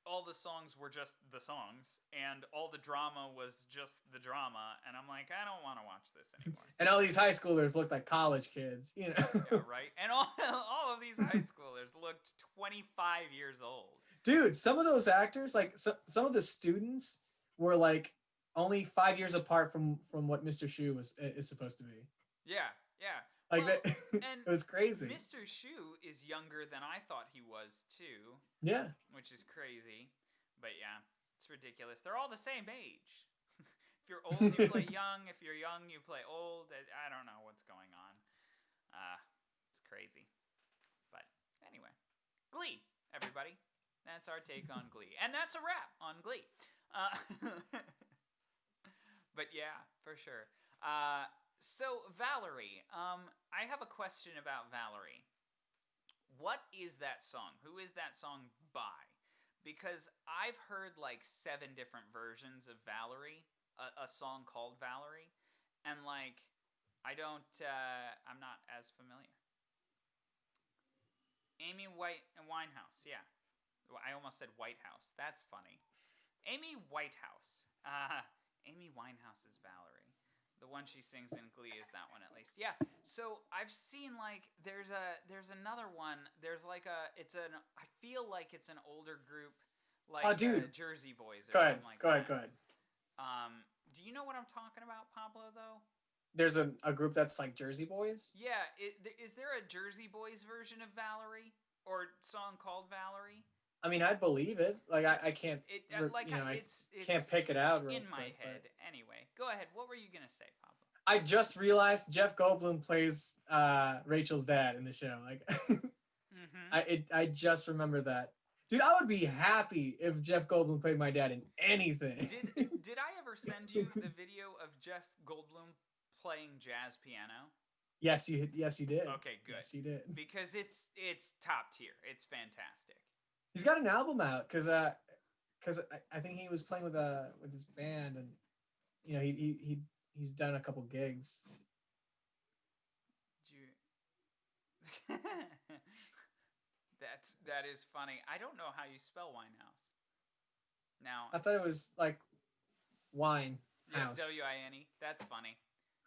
all the songs were just the songs, and all the drama was just the drama, and I'm like, I don't want to watch this anymore. And all these high schoolers look like college kids, Yeah, right. And all of these high schoolers looked 25 years old. Dude, some of those actors, like some of the students, were like only 5 years apart from what Mr. Shu is supposed to be. Yeah, yeah. Like Well, that, and it was crazy. Mr. Shu is younger than I thought he was too, Yeah. which is crazy. But yeah, it's ridiculous. They're all the same age. If you're old, you play young. If you're young, you play old. I don't know what's going on. It's crazy. But anyway, Glee, everybody. That's our take on Glee. And that's a wrap on Glee. But yeah, for sure. So Valerie, I have a question about Valerie. What is that song? Who is that song by? Because I've heard like 7 different versions of Valerie, a song called Valerie, and like I'm not as familiar. Amy Winehouse, yeah. I almost said White House. That's funny. Amy Whitehouse. Amy Winehouse is Valerie. The one she sings in Glee is that one at least. Yeah. So I've seen like there's another one. There's like I feel like it's an older group like Dude. Jersey Boys or Go ahead. something like Go that. ahead. Do you know what I'm talking about, Pablo? Though. There's a group that's like Jersey Boys. Yeah. Is there a Jersey Boys version of Valerie or song called Valerie? I mean, I believe it. Like I can't, I it's can't pick it out real in my quick. head. But Anyway, go ahead. What were you gonna say, Pablo? I just realized Jeff Goldblum plays Rachel's dad in the show. Like, Mm-hmm. I just remember that. Dude, I would be happy if Jeff Goldblum played my dad in anything. Did I ever send you the video of Jeff Goldblum playing jazz piano? Yes, you did. Okay, good. Yes, you did. Because it's top tier. It's fantastic. He's got an album out because I think he was playing with his band, and he's done a couple gigs. Did you... that is funny. I don't know how you spell Winehouse. Now I thought it was like wine house. W-I-N-E. That's funny.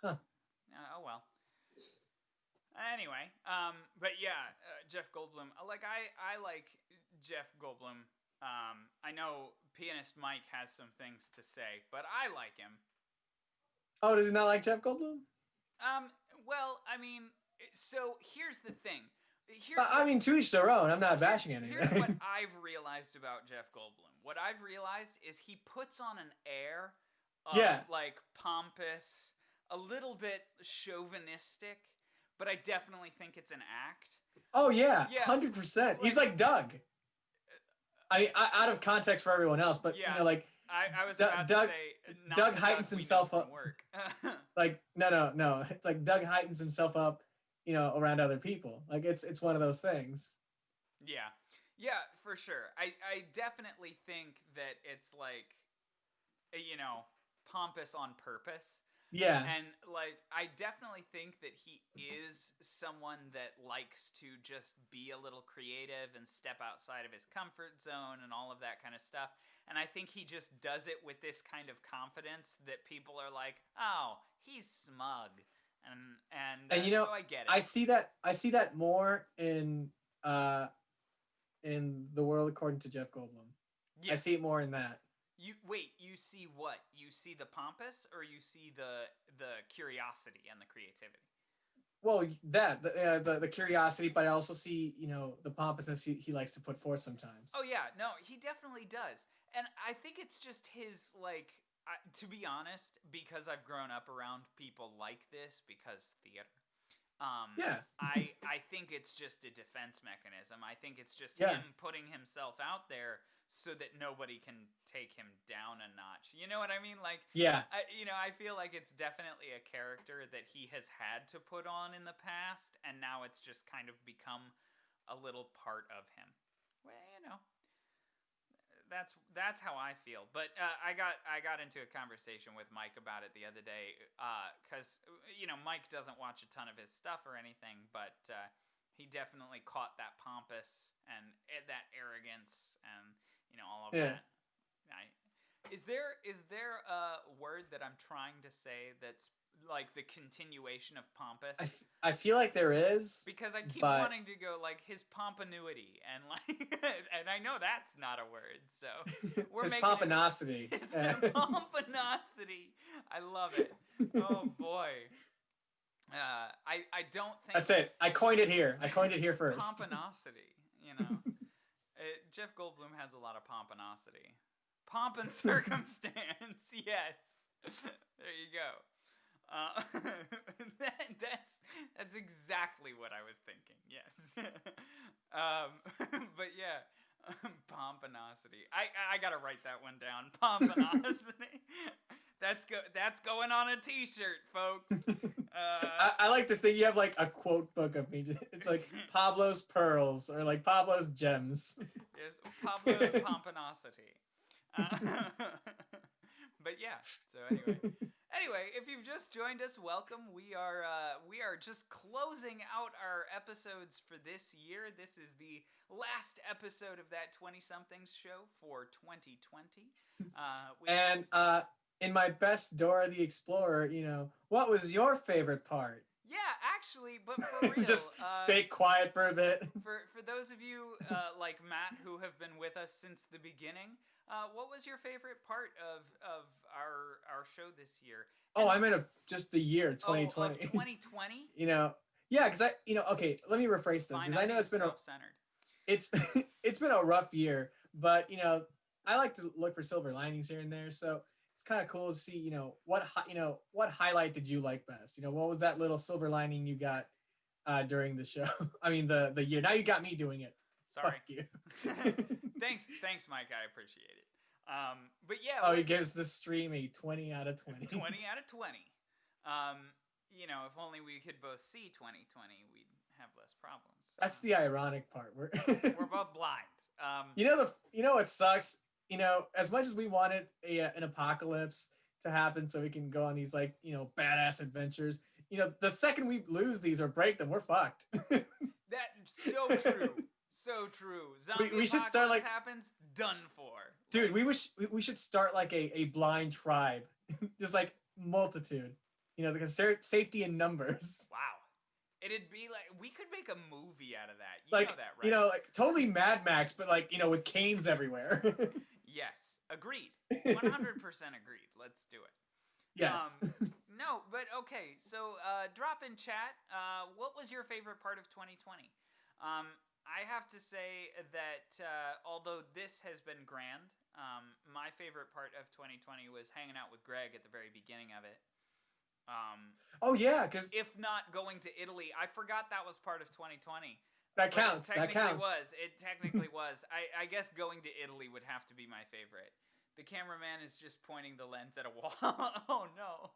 Huh. Oh well. Anyway, but yeah, Jeff Goldblum. Like I like Jeff Goldblum. I know pianist Mike has some things to say, but I like him. Oh, does he not like Jeff Goldblum? Well, I mean, so here's the thing. I mean, to each their own. I'm not bashing anything. Here's what I've realized about Jeff Goldblum. What I've realized is he puts on an air of like pompous, a little bit chauvinistic, but I definitely think it's an act. Oh yeah, 100%. He's like Doug. I out of context for everyone else, but like I was about to say Doug heightens himself up. Work. Like no, it's like Doug heightens himself up, around other people. Like it's one of those things. Yeah, for sure. I definitely think that it's like, pompous on purpose. Yeah. And like, I definitely think that he is someone that likes to just be a little creative and step outside of his comfort zone and all of that kind of stuff. And I think he just does it with this kind of confidence that people are like, oh, he's smug. And so I get it. I see that more in The World According to Jeff Goldblum. Yeah. I see it more in that. You see what? You see the pompous, or you see the curiosity and the creativity? Well, the curiosity, but I also see the pompousness he likes to put forth sometimes. Oh yeah, no, he definitely does, and I think it's just his like. To be honest, because I've grown up around people like this, because theater. I think it's just a defense mechanism. I think it's just him putting himself out there so that nobody can take him down a notch. You know what I mean? Like, I feel like it's definitely a character that he has had to put on in the past, and now it's just kind of become a little part of him. Well, that's how I feel. But I got into a conversation with Mike about it the other day, because Mike doesn't watch a ton of his stuff or anything, but he definitely caught that pompous and that arrogance and all of that. Is there a word that I'm trying to say that's like the continuation of pompous? I feel like there is, because I keep wanting to go like his pomponuity, and like and I know that's not a word, so we're his making pomponosity. His pomponosity. I love it. Oh boy. I don't think that's it. I coined it here first. Pomponosity. Jeff Goldblum has a lot of pomponosity. Pomp and circumstance. Yes. There you go. That's exactly what I was thinking. Yes. But yeah, pomponosity. I gotta write that one down. Pomponosity. That's going on a T-shirt, folks. I like to think you have like a quote book of me. It's like Pablo's pearls or like Pablo's gems. Yes, Pablo's pomponosity. But yeah. So anyway, if you've just joined us, welcome. We are just closing out our episodes for this year. This is the last episode of that 20-somethings show for 2020. And in my best Dora the Explorer, what was your favorite part? Yeah, actually, but for real. Just stay quiet for a bit. For those of you like Matt who have been with us since the beginning, what was your favorite part of our show this year? Oh, I meant of just the year 2020. Of 2020? Yeah, because okay, let me rephrase this, because I know it's been self-centered. it's it's been a rough year, but I like to look for silver linings here and there. So it's kind of cool to see, what highlight did you like best? What was that little silver lining you got during the show? I mean, the year. Now you got me doing it. Sorry. Fuck you. Thanks, Mike. I appreciate it. But yeah. Oh, he gives the stream a 20 out of 20. 20 out of 20. If only we could both see 2020, we'd have less problems. That's the ironic part. We're both blind. What sucks? As much as we wanted an apocalypse to happen so we can go on these badass adventures, the second we lose these or break them, we're fucked. That's so true. So true. Zombie we should start happens, done for. Dude, we should start like a blind tribe. Just like multitude. Because safety in numbers. Wow. It'd be like we could make a movie out of that. You know that, right? Like totally Mad Max, but with canes everywhere. Yes, agreed. 100% agreed. Let's do it. Yes. No, but okay. So, drop in chat. What was your favorite part of 2020? I have to say that although this has been grand, my favorite part of 2020 was hanging out with Greg at the very beginning of it. Oh yeah, because if not going to Italy, I forgot that was part of 2020. That counts. That counts. It technically was. I guess going to Italy would have to be my favorite. The cameraman is just pointing the lens at a wall. Oh no.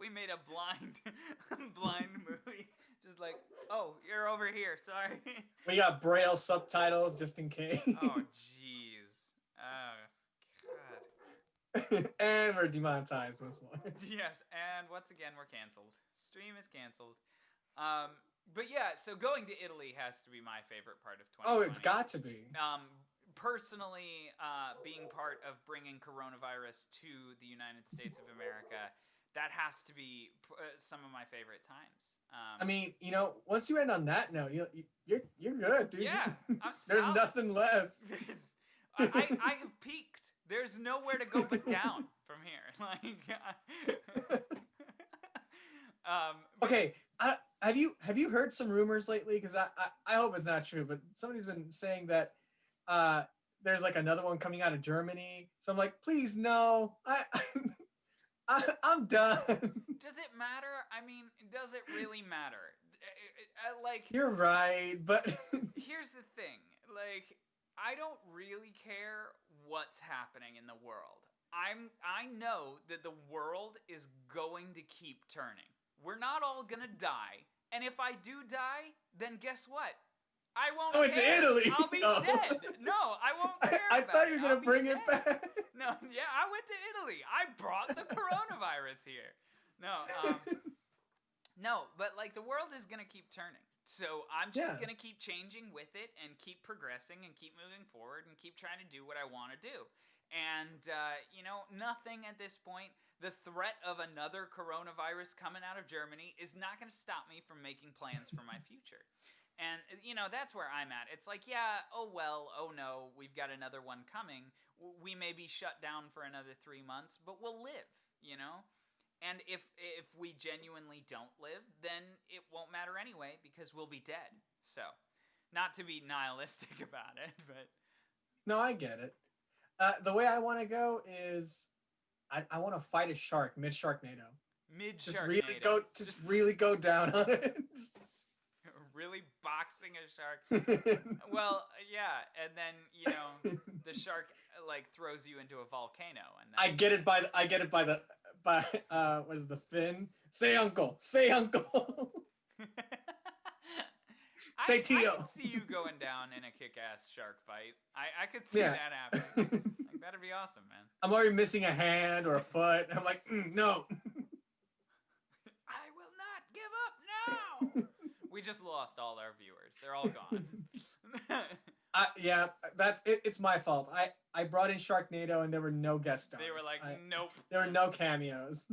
We made a blind movie. Just like, oh, you're over here. Sorry. We got Braille subtitles just in case. Oh jeez. Oh God. And we're demonetized once more. Yes, and once again we're canceled. Stream is canceled. But yeah, so going to Italy has to be my favorite part of 2020. Oh, it's got to be. Personally, being part of bringing coronavirus to the United States of America, that has to be some of my favorite times. I mean, once you end on that note, you're good, dude. Yeah, there's nothing left. I have peaked. There's nowhere to go but down from here. Okay, have you heard some rumors lately? Because I hope it's not true, but somebody's been saying that there's like another one coming out of Germany. So I'm like, please no, I'm done. Does it matter? I mean, does it really matter? You're right, but here's the thing. I don't really care what's happening in the world. I know that the world is going to keep turning. We're not all gonna die, and if I do die, then guess what? I won't care. Oh, it's Italy. I'll be dead. No, I won't care. I thought you were gonna bring it back. No, yeah, I went to Italy. I brought the coronavirus here. No, but the world is gonna keep turning. So I'm just gonna keep changing with it and keep progressing and keep moving forward and keep trying to do what I want to do. And nothing at this point. The threat of another coronavirus coming out of Germany is not going to stop me from making plans for my future. And that's where I'm at. It's like, yeah, oh well, oh no, we've got another one coming. We may be shut down for another 3 months, but we'll live. And if we genuinely don't live, then it won't matter anyway because we'll be dead. So, not to be nihilistic about it, but no, I get it. The way I want to go is I want to fight a shark mid Sharknado. Just really go down on it. Really boxing a shark. Well, yeah, and then the shark throws you into a volcano, and I get it by what is the fin? Say uncle. Say Tio. I could see you going down in a kick-ass shark fight. I could see that happening. That'd be awesome, man. I'm already missing a hand or a foot. I'm like, no. I will not give up now. We just lost all our viewers. They're all gone. Yeah, it's my fault. I brought in Sharknado and there were no guest stars. They were like, nope. There were no cameos.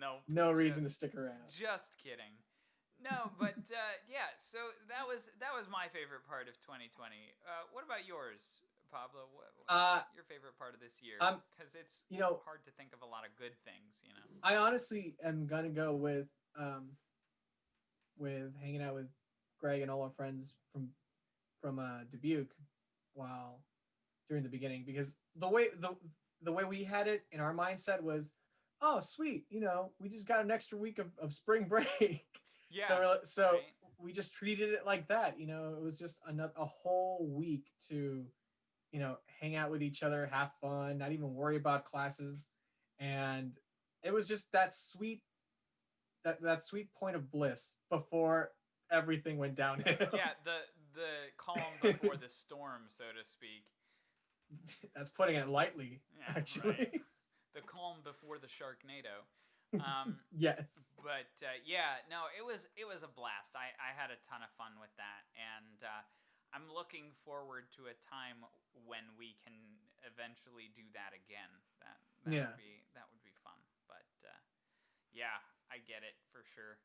Nope. No reason to stick around. Just kidding. No, but yeah. So that was my favorite part of 2020. What about yours, Pablo? What's your favorite part of this year? Because it's hard to think of a lot of good things. I honestly am gonna go with with hanging out with Greg and all our friends from Dubuque while during the beginning, because the way we had it in our mindset was, oh sweet, we just got an extra week of spring break. Yeah. So right? we just treated it like that. It was just a whole week to hang out with each other, have fun, not even worry about classes. And it was just that sweet point of bliss before everything went downhill. Yeah, the calm before the storm, so to speak. That's putting it lightly, Yeah, actually. right. The calm before the Sharknado. Yes. But yeah, no, it was a blast. I had a ton of fun with that, and I'm looking forward to a time when we can eventually do that again. That Yeah. would be fun. But yeah, I get it for sure.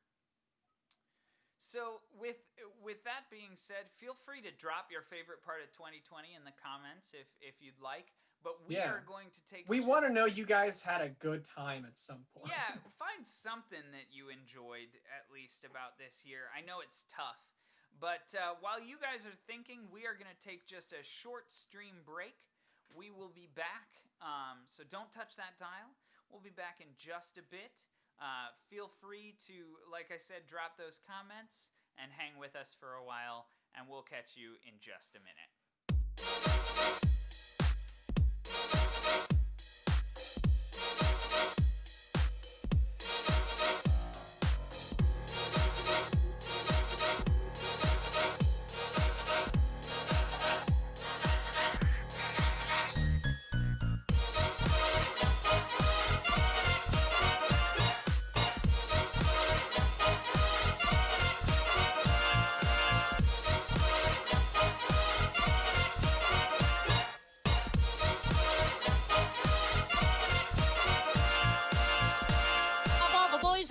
So with that being said, feel free to drop your favorite part of 2020 in the comments if you'd like. But we Yeah. are going to take. We want to know you guys had a good time at some point. Yeah, find something that you enjoyed at least about this year. I know it's tough, but while you guys are thinking, we are going to take just a short stream break. We will be back, so don't touch that dial. We'll be back in just a bit. Feel free to, like I said, drop those comments and hang with us for a while, and we'll catch you in just a minute.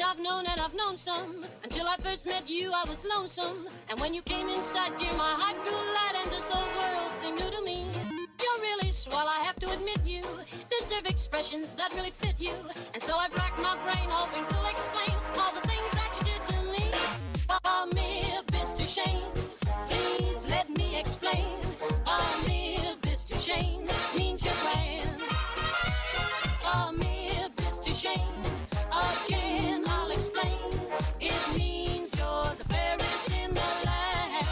I've known and I've known some. Until I first met you, I was lonesome. And when you came inside, dear, my heart grew light and this whole world seemed new to me. You're really swell, I have to admit you deserve expressions that really fit you. And so I've racked my brain hoping to explain all the things that you did to me. Amir, Mr. Shane, please let me explain. Amir, Mr. Shane means you're grand. Amir, Mr. Shane, again I'll explain. It means you're the fairest in the land.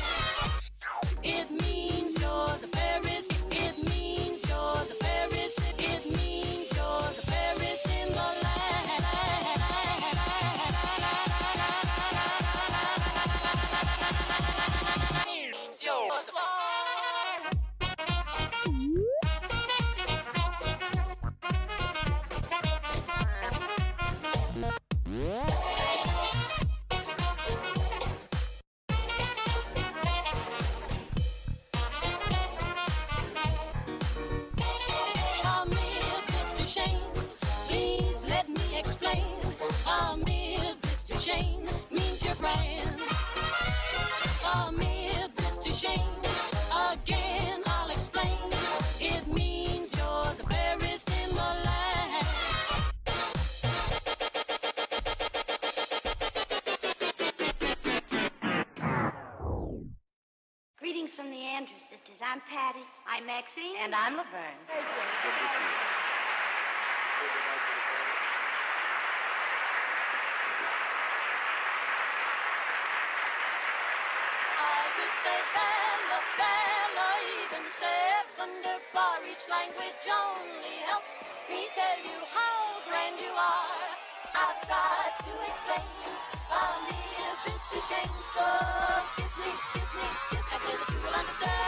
It means you're the fairest. It means you're the fairest. It means you're the fairest in the land. It means you're the Shane means you're grand. Amir, Mr. Shane, again I'll explain. It means you're the fairest in the land. Greetings from the Andrews sisters. I'm Patty. I'm Maxine. And I'm Laverne. Say Bella, Bella, even say wunderbar. Each language only helps me tell you how grand you are. I've tried to explain, Amir, Mr. Shane, so kiss me, kiss me, kiss me, I say that you will understand.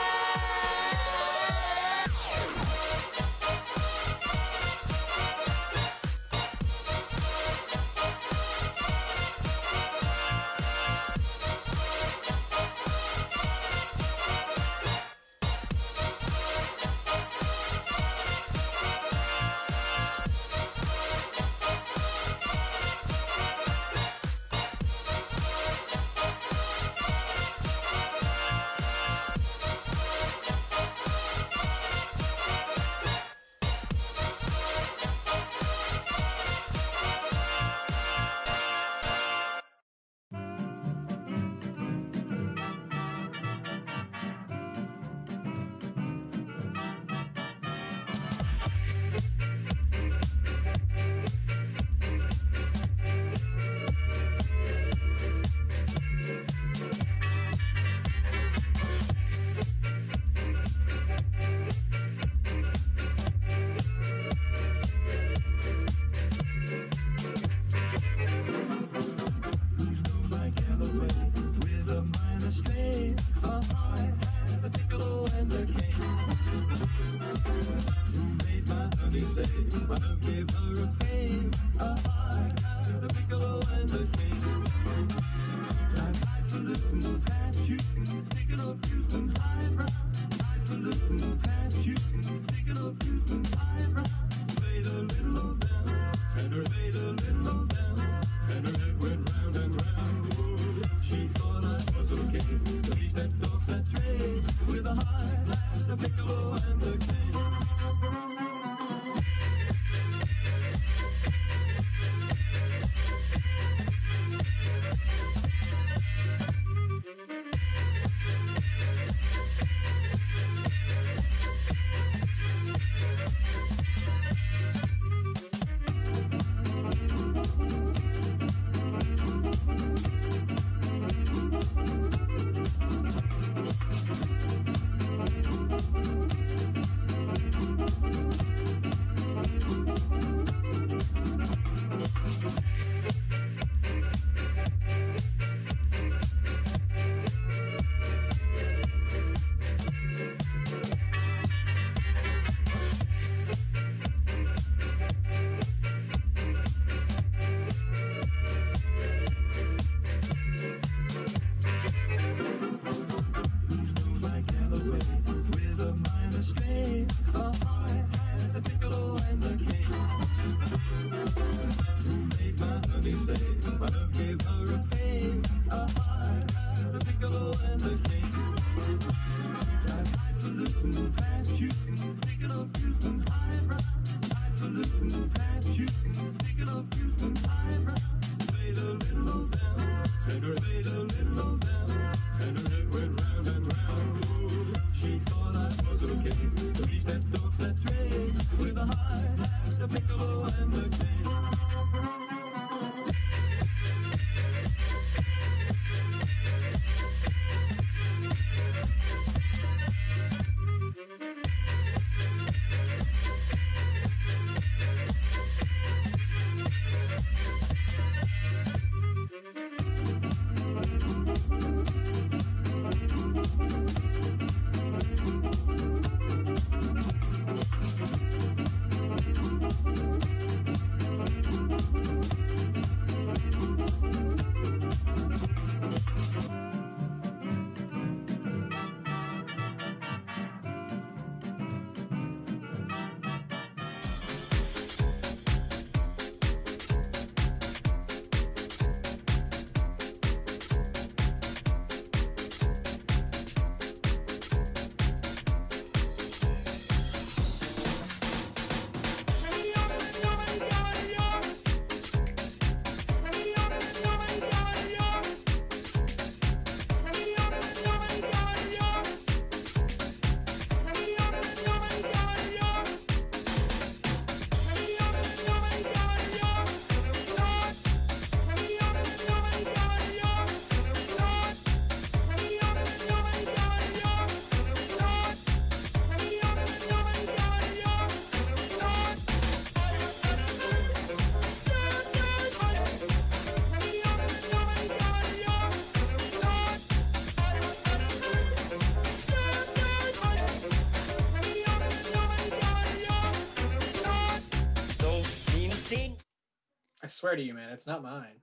I swear to you, man, it's not mine.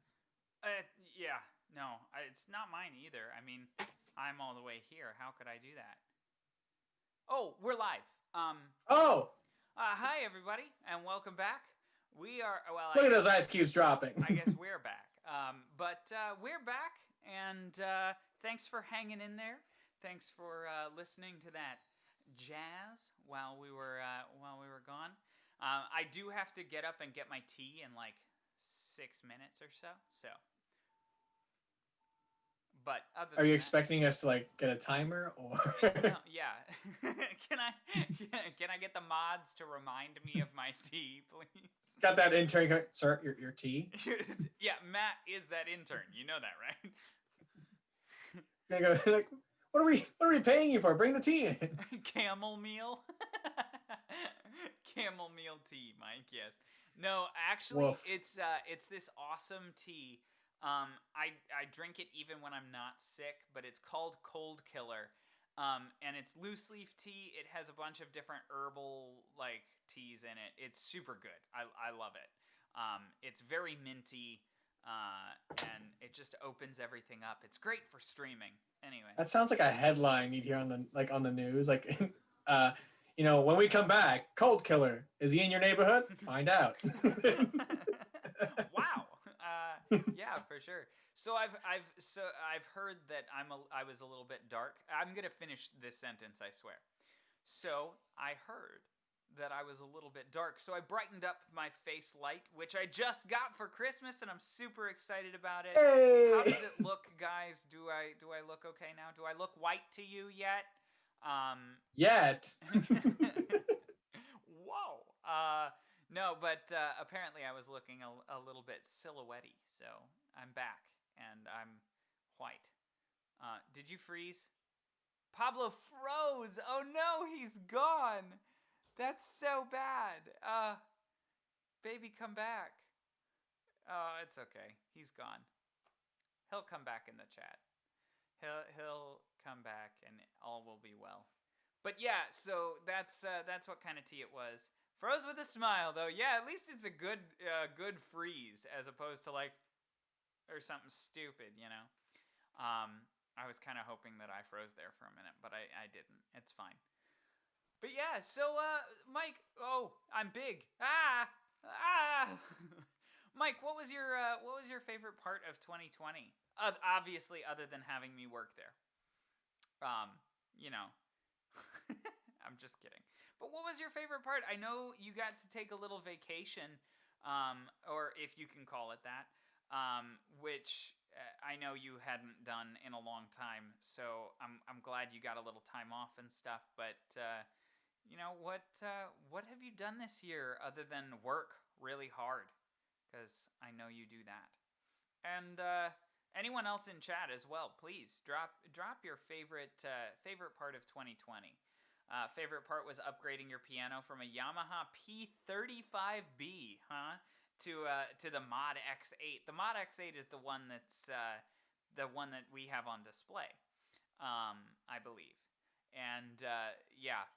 Yeah, no, it's not mine either. I mean, I'm all the way here. How could I do that? Oh, we're live. Oh, Hi everybody, and welcome back. We are well. look at those ice cubes dropping. I guess we're back. But we're back, and thanks for hanging in there. Thanks for listening to that jazz while we were gone. I do have to get up and get my tea in like 6 minutes or so. But other Are you than expecting us to like get a timer or? no, yeah. Can I get the mods to remind me of my tea, please? Got that intern going, sir, your tea? Yeah, Matt is that intern. You know that, right? They go like, what are we paying you for? Bring the tea in. Camel meal. Camel meal tea, Mike. Yes. No, actually, Woof. it's this awesome tea. I drink it even when I'm not sick, but it's called Cold Killer. And it's loose leaf tea. It has a bunch of different herbal like teas in it. It's super good. I love it. It's very minty, and it just opens everything up. It's great for streaming. Anyway, That sounds like a headline you'd hear on the news. Like, when we come back, cold killer, is he in your neighborhood? Find out. wow. Yeah, for sure. So I've heard that I was a little bit dark. I'm gonna finish this sentence, I swear. So I heard that I was a little bit dark, so I brightened up my face light, which I just got for Christmas, and I'm super excited about it. Hey! How does it look, guys? Do I look okay now? Do I look white to you yet? Yet. Whoa. No, but apparently I was looking a little bit silhouette-y, so I'm back, and I'm white. Did you freeze? Pablo froze! Oh no, he's gone! That's so bad. Baby, come back. Oh, it's okay. He's gone. He'll come back in the chat. He'll come back, and all will be well. But yeah, so that's what kind of tea it was. Froze with a smile, though. Yeah, at least it's a good freeze as opposed to like or something stupid, you know. I was kind of hoping that I froze there for a minute, but I didn't. It's fine. But yeah, so Mike, oh, I'm big. Mike, what was your favorite part of 2020? Obviously, other than having me work there. I'm just kidding. But what was your favorite part? I know you got to take a little vacation, or if you can call it that, which I know you hadn't done in a long time, so I'm glad you got a little time off and stuff. But what have you done this year other than work really hard? Because I know you do that. And anyone else in chat as well, please drop your favorite part of 2020. Favorite part was upgrading your piano from a Yamaha P35B, huh? To the Mod X8. The Mod X8 is the one that we have on display, I believe. And yeah,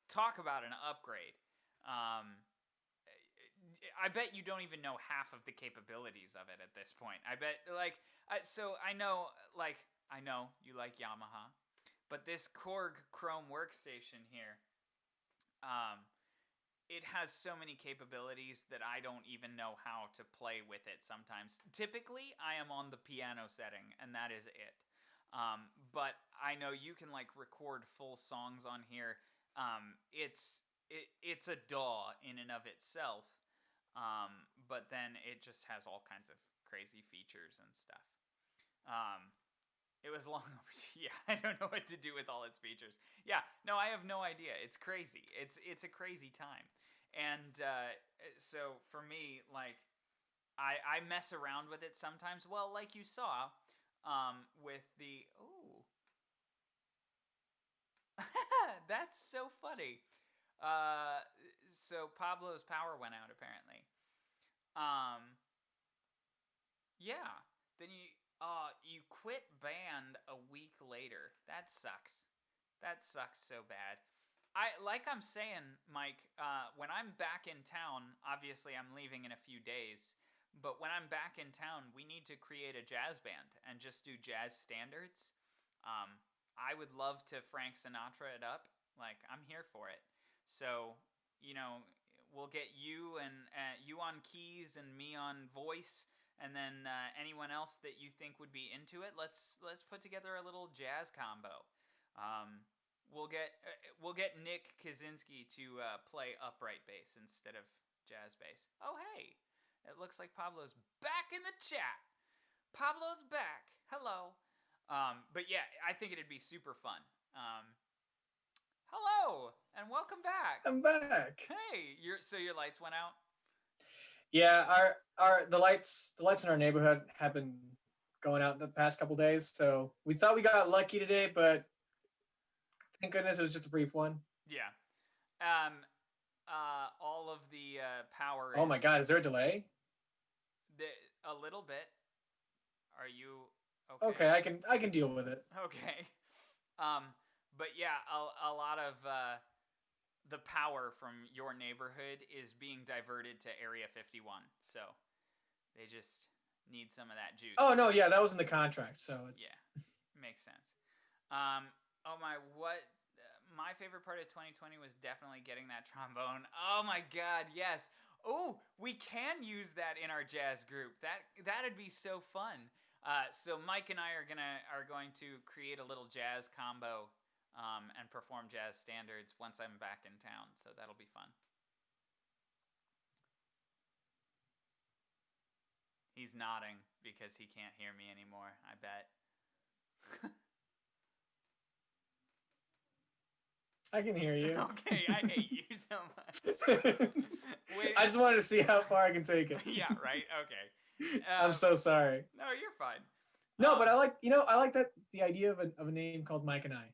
talk about an upgrade. I bet you don't even know half of the capabilities of it at this point. I bet so I know you like Yamaha, but this Korg Chrome workstation here, it has so many capabilities that I don't even know how to play with it sometimes. Typically, I am on the piano setting, and that is it. But I know you can record full songs on here. It's a DAW in and of itself, but then it just has all kinds of crazy features and stuff. It was long overdue. Yeah, I don't know what to do with all its features. Yeah, no, I have no idea. It's crazy. It's a crazy time. And so for me, I mess around with it sometimes. Well, like you saw with the... Ooh. That's so funny. So Pablo's power went out, apparently. Yeah. Then you quit band a week later. That sucks. That sucks so bad. I'm saying, Mike, when I'm back in town, obviously I'm leaving in a few days, but when I'm back in town, we need to create a jazz band and just do jazz standards. I would love to Frank Sinatra it up. I'm here for it. So, we'll get you and you on keys and me on voice, and then anyone else that you think would be into it. Let's put together a little jazz combo. We'll get Nick Kaczynski to play upright bass instead of jazz bass. Oh hey, it looks like Pablo's back in the chat. Pablo's back. Hello. But yeah, I think it'd be super fun. Hello and welcome back. I'm back. Hey, your lights went out? Yeah, the lights in our neighborhood have been going out the past couple days, so we thought we got lucky today, but thank goodness it was just a brief one. Yeah. All of the power. Oh my God, is there a delay? A little bit. Are you okay? Okay, I can deal with it. Okay. But yeah, a lot of the power from your neighborhood is being diverted to Area 51. So they just need some of that juice. Oh no, yeah, that was in the contract, so it's yeah, makes sense. My favorite part of 2020 was definitely getting that trombone. Oh my God, yes. Oh, we can use that in our jazz group. That'd be so fun. So Mike and I are going to create a little jazz combo and perform jazz standards once I'm back in town. So that'll be fun. He's nodding because he can't hear me anymore, I bet. I can hear you. Okay, I hate you so much. Wait. I just wanted to see how far I can take it. Yeah, right? Okay. I'm so sorry. No, you're fine. No, but I like that the idea of a name called Mike and I.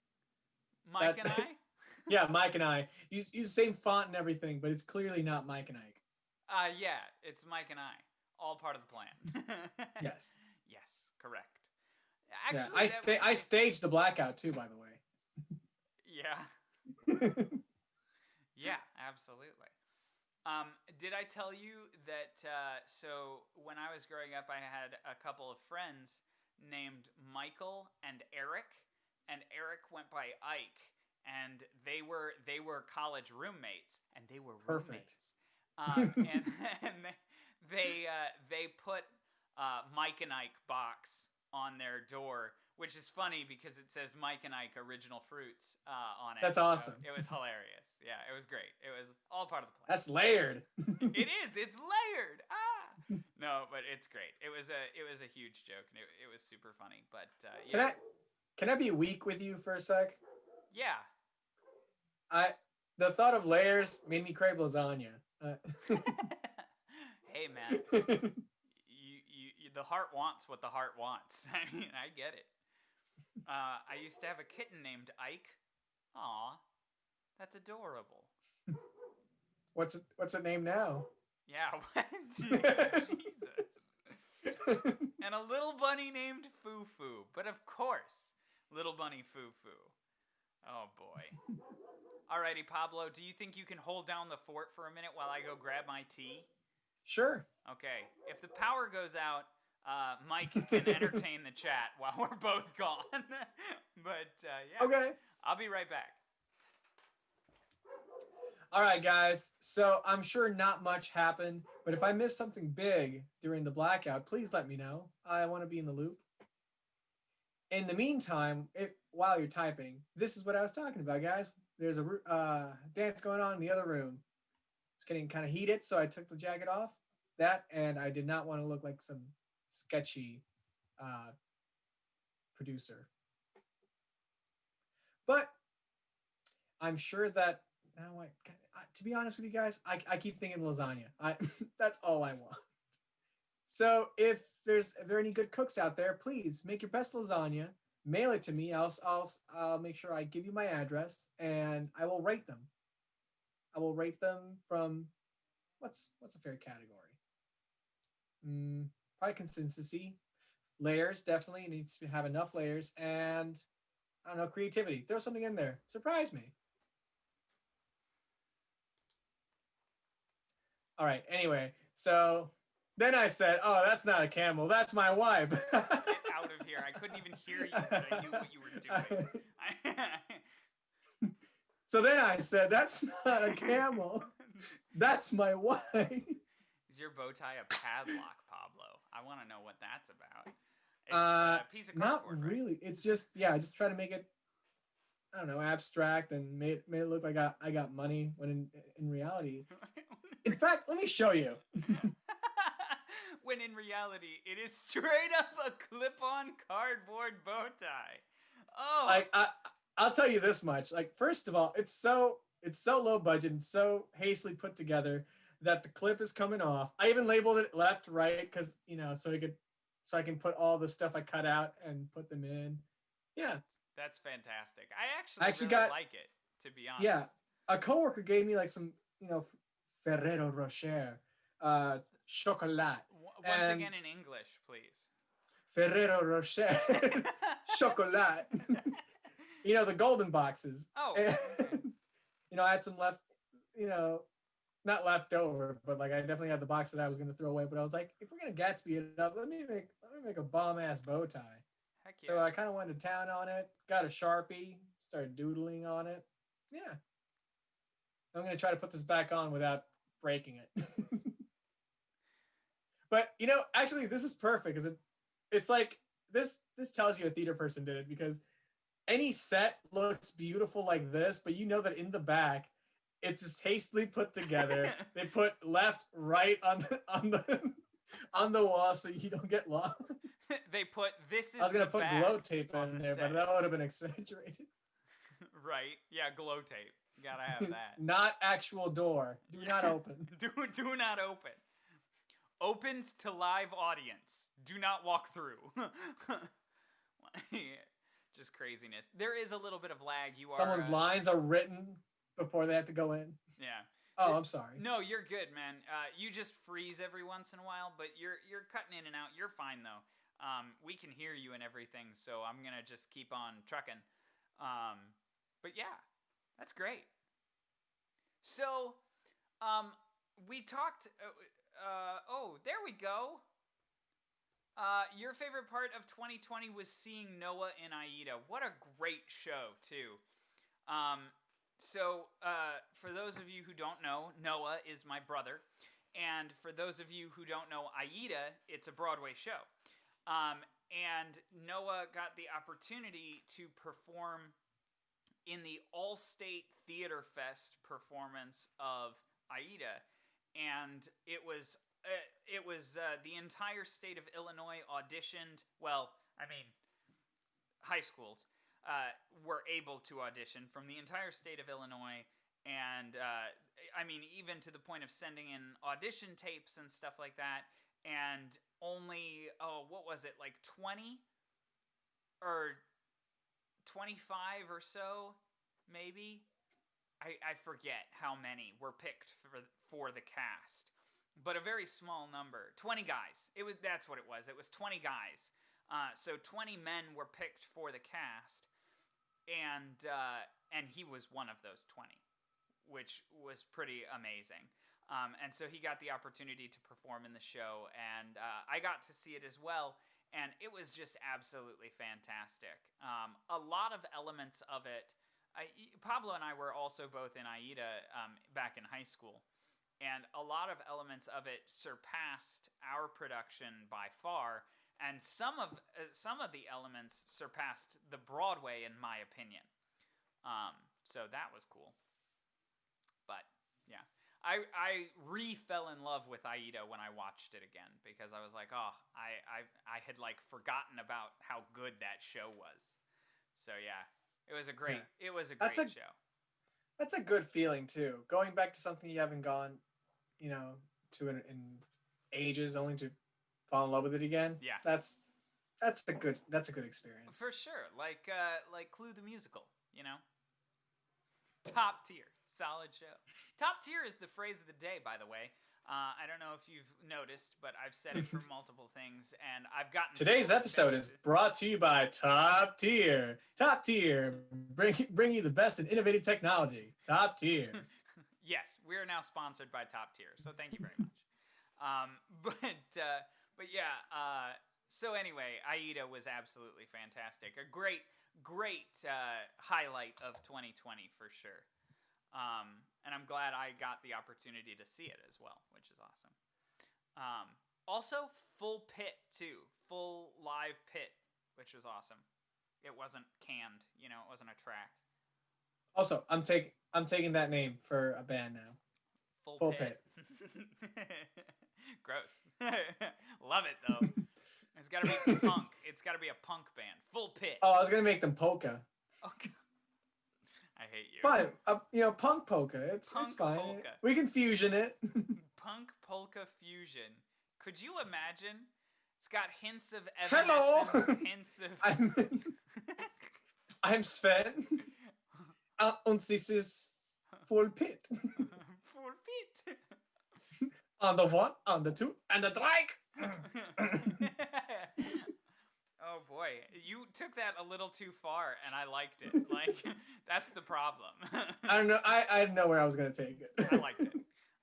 Mike and I? Yeah, Mike and I. Use the same font and everything, but it's clearly not Mike and Ike. Yeah, it's Mike and I. All part of the plan. Yes. Yes, correct. Actually, yeah, I staged the blackout too, by the way. Yeah. Yeah, absolutely. Did I tell you that, so when I was growing up, I had a couple of friends named Michael and Eric went by Ike, and they were college roommates, and they were roommates. And they put Mike and Ike box on their door, which is funny because it says Mike and Ike Original Fruits on it. That's awesome. So it was hilarious. Yeah, it was great. It was all part of the plan. That's layered. It is. It's layered. No, but it's great. It was a huge joke, and it was super funny. But Can yeah, I be weak with you for a sec? yeah. I the thought of layers made me crave lasagna. Hey, man, the heart wants what the heart wants. I mean, I get it. I used to have a kitten named Ike. Aw, that's adorable. What's it named now? Yeah, Jesus. And a little bunny named Foo Foo. But of course, little bunny Foo Foo. Oh boy. Alrighty, Pablo, do you think you can hold down the fort for a minute while I go grab my tea? Sure. Okay. If the power goes out, Mike can entertain the chat while we're both gone. But yeah. Okay. I'll be right back. All right, guys. So I'm sure not much happened, but if I missed something big during the blackout, please let me know. I want to be in the loop. In the meantime, while you're typing, this is what I was talking about, guys. There's a dance going on in the other room. It's getting kind of heated, so I took the jacket off. That, and I did not want to look like some sketchy producer. But I'm sure that now to be honest with you guys, I keep thinking lasagna. That's all I want. So if there are any good cooks out there, please make your best lasagna. Mail it to me. I'll make sure I give you my address, and I will rate them. I will rate them from what's a fair category? Probably consistency. Layers definitely needs to have enough layers, and I don't know, creativity. Throw something in there. Surprise me. All right. Anyway, so then I said, "Oh, that's not a camel. That's my wife." Get out of here! I couldn't even hear you, but I knew what you were doing. So then I said, "That's not a camel. That's my wife." Is your bow tie a padlock, Pablo? I want to know what that's about. It's a piece of cardboard, not really. Right? It's just I just try to make it, I don't know, abstract, and made it look like I got money when in reality. In fact, let me show you. When in reality, it is straight up a clip-on cardboard bow tie. Oh, I'll tell you this much. Like, first of all, it's so low budget and so hastily put together that the clip is coming off. I even labeled it left, right, because so I can put all the stuff I cut out and put them in. Yeah, that's fantastic. I actually really like it, to be honest. Yeah, a coworker gave me like some Ferrero Rocher chocolat. Once again in English, please. Ferrero Rocher chocolat. The golden boxes. Oh. And, I had some left, not left over, but like I definitely had the box that I was going to throw away. But I was like, if we're going to Gatsby it up, let me make a bomb ass bow tie. Heck yeah. So I kind of went to town on it. Got a Sharpie. Started doodling on it. Yeah. I'm going to try to put this back on without breaking it. But, actually, this is perfect because it's like this tells you a theater person did it, because any set looks beautiful like this, but that in the back, it's just hastily put together. They put left, right on the wall so you don't get lost. They put this is I was going to put glow tape in there, but that would have been exaggerated. Right. Yeah, glow tape. You gotta have that. Not actual door. Do not open. Do not open. Opens to live audience. Do not walk through. Just craziness. There is a little bit of lag. Someone's lines are written before they have to go in. Yeah. Oh, I'm sorry. No, you're good, man. You just freeze every once in a while, but you're cutting in and out. You're fine though. We can hear you and everything, so I'm gonna just keep on trucking. But yeah, that's great. So, we talked. Oh, there we go. Your favorite part of 2020 was seeing Noah and Aida. What a great show, too. So, for those of you who don't know, Noah is my brother. And for those of you who don't know Aida, it's a Broadway show. And Noah got the opportunity to perform in the All-State Theater Fest performance of Aida. And it was it was the entire state of Illinois auditioned. Well, I mean, high schools were able to audition from the entire state of Illinois, and I mean, even to the point of sending in audition tapes and stuff like that. And only, what was it, like 20 or 25 or so, maybe? I forget how many were picked for the cast, but a very small number. 20 guys. That's what it was. It was 20 guys. So 20 men were picked for the cast, and he was one of those 20, which was pretty amazing. And so he got the opportunity to perform in the show, and I got to see it as well, and it was just absolutely fantastic. A lot of elements of it. Pablo and I were also both in AIDA back in high school, and a lot of elements of it surpassed our production by far, and some of the elements surpassed the Broadway, in my opinion. So that was cool. But yeah, I fell in love with AIDA when I watched it again, because I was like, oh, I had like forgotten about how good that show was. So yeah. It was a great show. That's a good feeling too. Going back to something you haven't gone, to in ages, only to fall in love with it again. Yeah. That's a good experience. For sure. Like Clue the musical, Top tier. Solid show. Top tier is the phrase of the day, by the way. I don't know if you've noticed, but I've said it for multiple things, and I've gotten... Today's episode is brought to you by Top Tier. Top Tier, bring you the best in innovative technology. Top Tier. Yes, we are now sponsored by Top Tier, so thank you very much. But yeah, so anyway, AIDA was absolutely fantastic. A great highlight of 2020 for sure. And I'm glad I got the opportunity to see it as well, which is awesome. Also, full pit too, full live pit, which was awesome. It wasn't canned, it wasn't a track. Also, I'm taking that name for a band now. Full pit. Gross. Love it though. It's got to be punk. It's got to be a punk band. Full pit. Oh, I was gonna make them polka. Okay. I hate you. Fine, punk polka. It's fine. Polka. We can fusion it. Punk polka fusion. Could you imagine? It's got hints of Hello. Evanescence, hints of. I'm Sven, and this is Full Pit. Full pit. On the one, on the two, and the three. Oh boy, you took that a little too far, and I liked it. Like, that's the problem. I don't know. I didn't know where I was gonna take it. I liked it.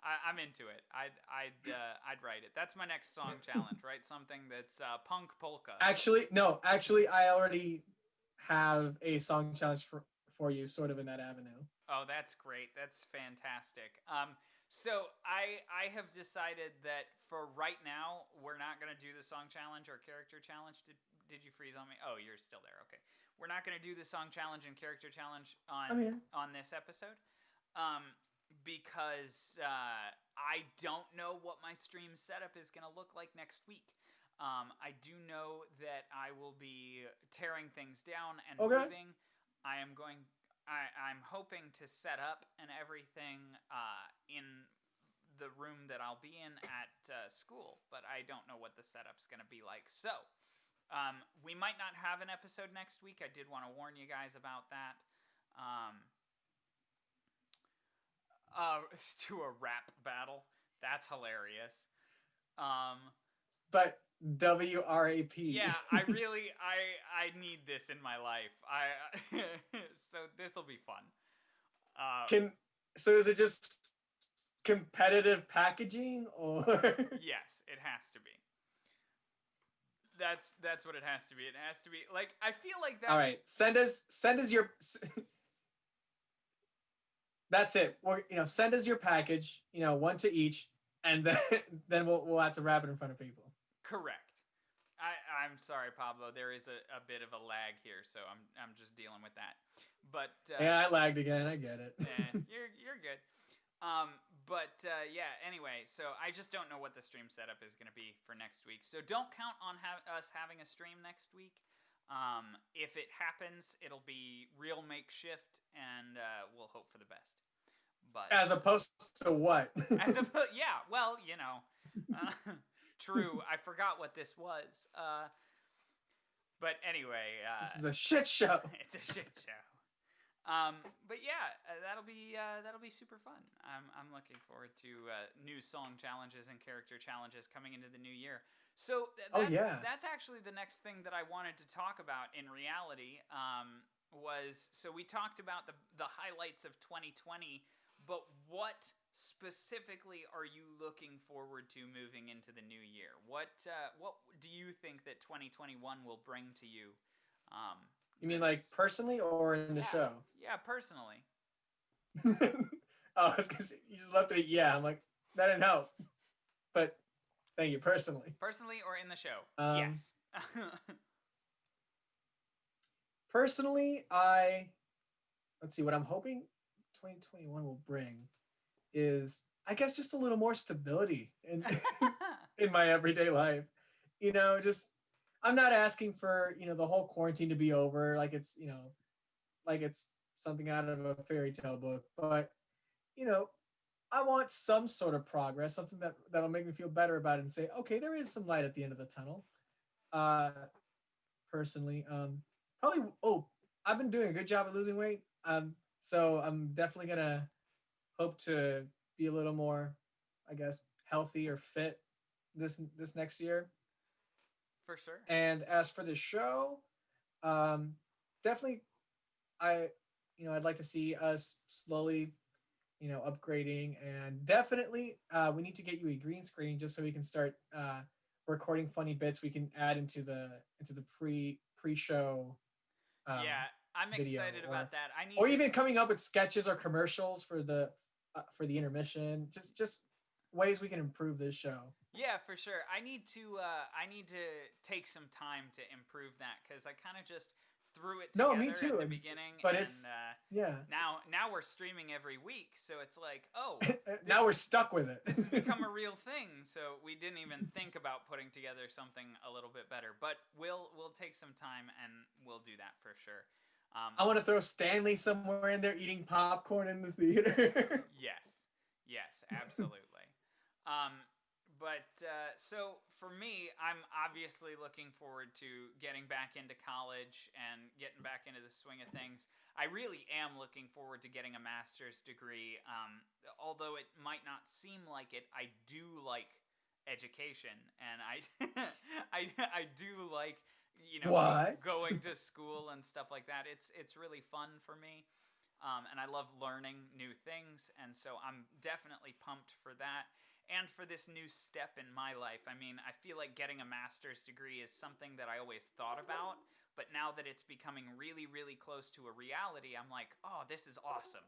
I'm into it. I'd write it. That's my next song challenge. Write something that's punk polka. Actually, I already have a song challenge for you, sort of in that avenue. Oh, that's great. That's fantastic. So I have decided that for right now, we're not going to do the song challenge or character challenge. Did you freeze on me? Oh, you're still there. Okay. We're not going to do the song challenge and character challenge on this episode. Because I don't know what my stream setup is going to look like next week. I do know that I will be tearing things down and moving. I'm hoping to set up and everything in the room that I'll be in at school, but I don't know what the setup's going to be like. So we might not have an episode next week. I did want to warn you guys about that. To a rap battle. That's hilarious. But WRAP. Yeah, I need this in my life. So this will be fun. So is it just competitive packaging, or? Yes, it has to be. That's what it has to be. It has to be like, I feel like that. All right, send us your. That's it. Send us your package. One to each, and then we'll have to wrap it in front of people. Correct. I'm sorry, Pablo. There is a bit of a lag here, so I'm just dealing with that. But yeah, I lagged again. I get it. You're good. But yeah, anyway, so I just don't know what the stream setup is going to be for next week. So don't count on us having a stream next week. If it happens, it'll be real makeshift, and we'll hope for the best. But As opposed to what? yeah, well, you know, true. I forgot what this was. But anyway, This is a shit show. it's a shit show. But yeah, that'll be super fun. I'm looking forward to new song challenges and character challenges coming into the new year. So that's actually the next thing that I wanted to talk about in reality. So we talked about the highlights of 2020, but what specifically are you looking forward to moving into the new year? What do you think that 2021 will bring to you? You mean like personally or in the show? Yeah, personally. I was gonna say, you just left it. Yeah, I'm like, that didn't help. But thank you, personally. Personally or in the show? Yes. Personally, let's see, what I'm hoping 2021 will bring is, I guess, just a little more stability in in my everyday life. You know, just I'm not asking for, the whole quarantine to be over, like it's, like it's something out of a fairy tale book, but I want some sort of progress, something that'll make me feel better about it and say, okay, there is some light at the end of the tunnel. Personally, probably. Oh, I've been doing a good job of losing weight. So I'm definitely gonna hope to be a little more, I guess, healthy or fit this next year. For sure. And as for the show, definitely, I'd like to see us slowly, upgrading, and definitely, we need to get you a green screen just so we can start recording funny bits we can add into the pre-show. Yeah, I'm video, excited about that. Or even coming up with sketches or commercials for the intermission. Just ways we can improve this show. Yeah, for sure. I need to take some time to improve that, because I kind of just threw it together me too. at the beginning. But and, yeah. Now we're streaming every week, so it's like, oh, now we're stuck with it. This has become a real thing. So we didn't even think about putting together something a little bit better. But we'll take some time and we'll do that for sure. I want to throw Stanley somewhere in there eating popcorn in the theater. Yes, absolutely. So for me, I'm obviously looking forward to getting back into college and getting back into the swing of things. I really am looking forward to getting a master's degree. Although it might not seem like it, I do like education, and I I do like going to school and stuff like that. It's really fun for me. And I love learning new things, and so I'm definitely pumped for that. And for this new step in my life. I mean, I feel like getting a master's degree is something that I always thought about, but now that it's becoming really, really close to a reality, I'm like, oh, this is awesome,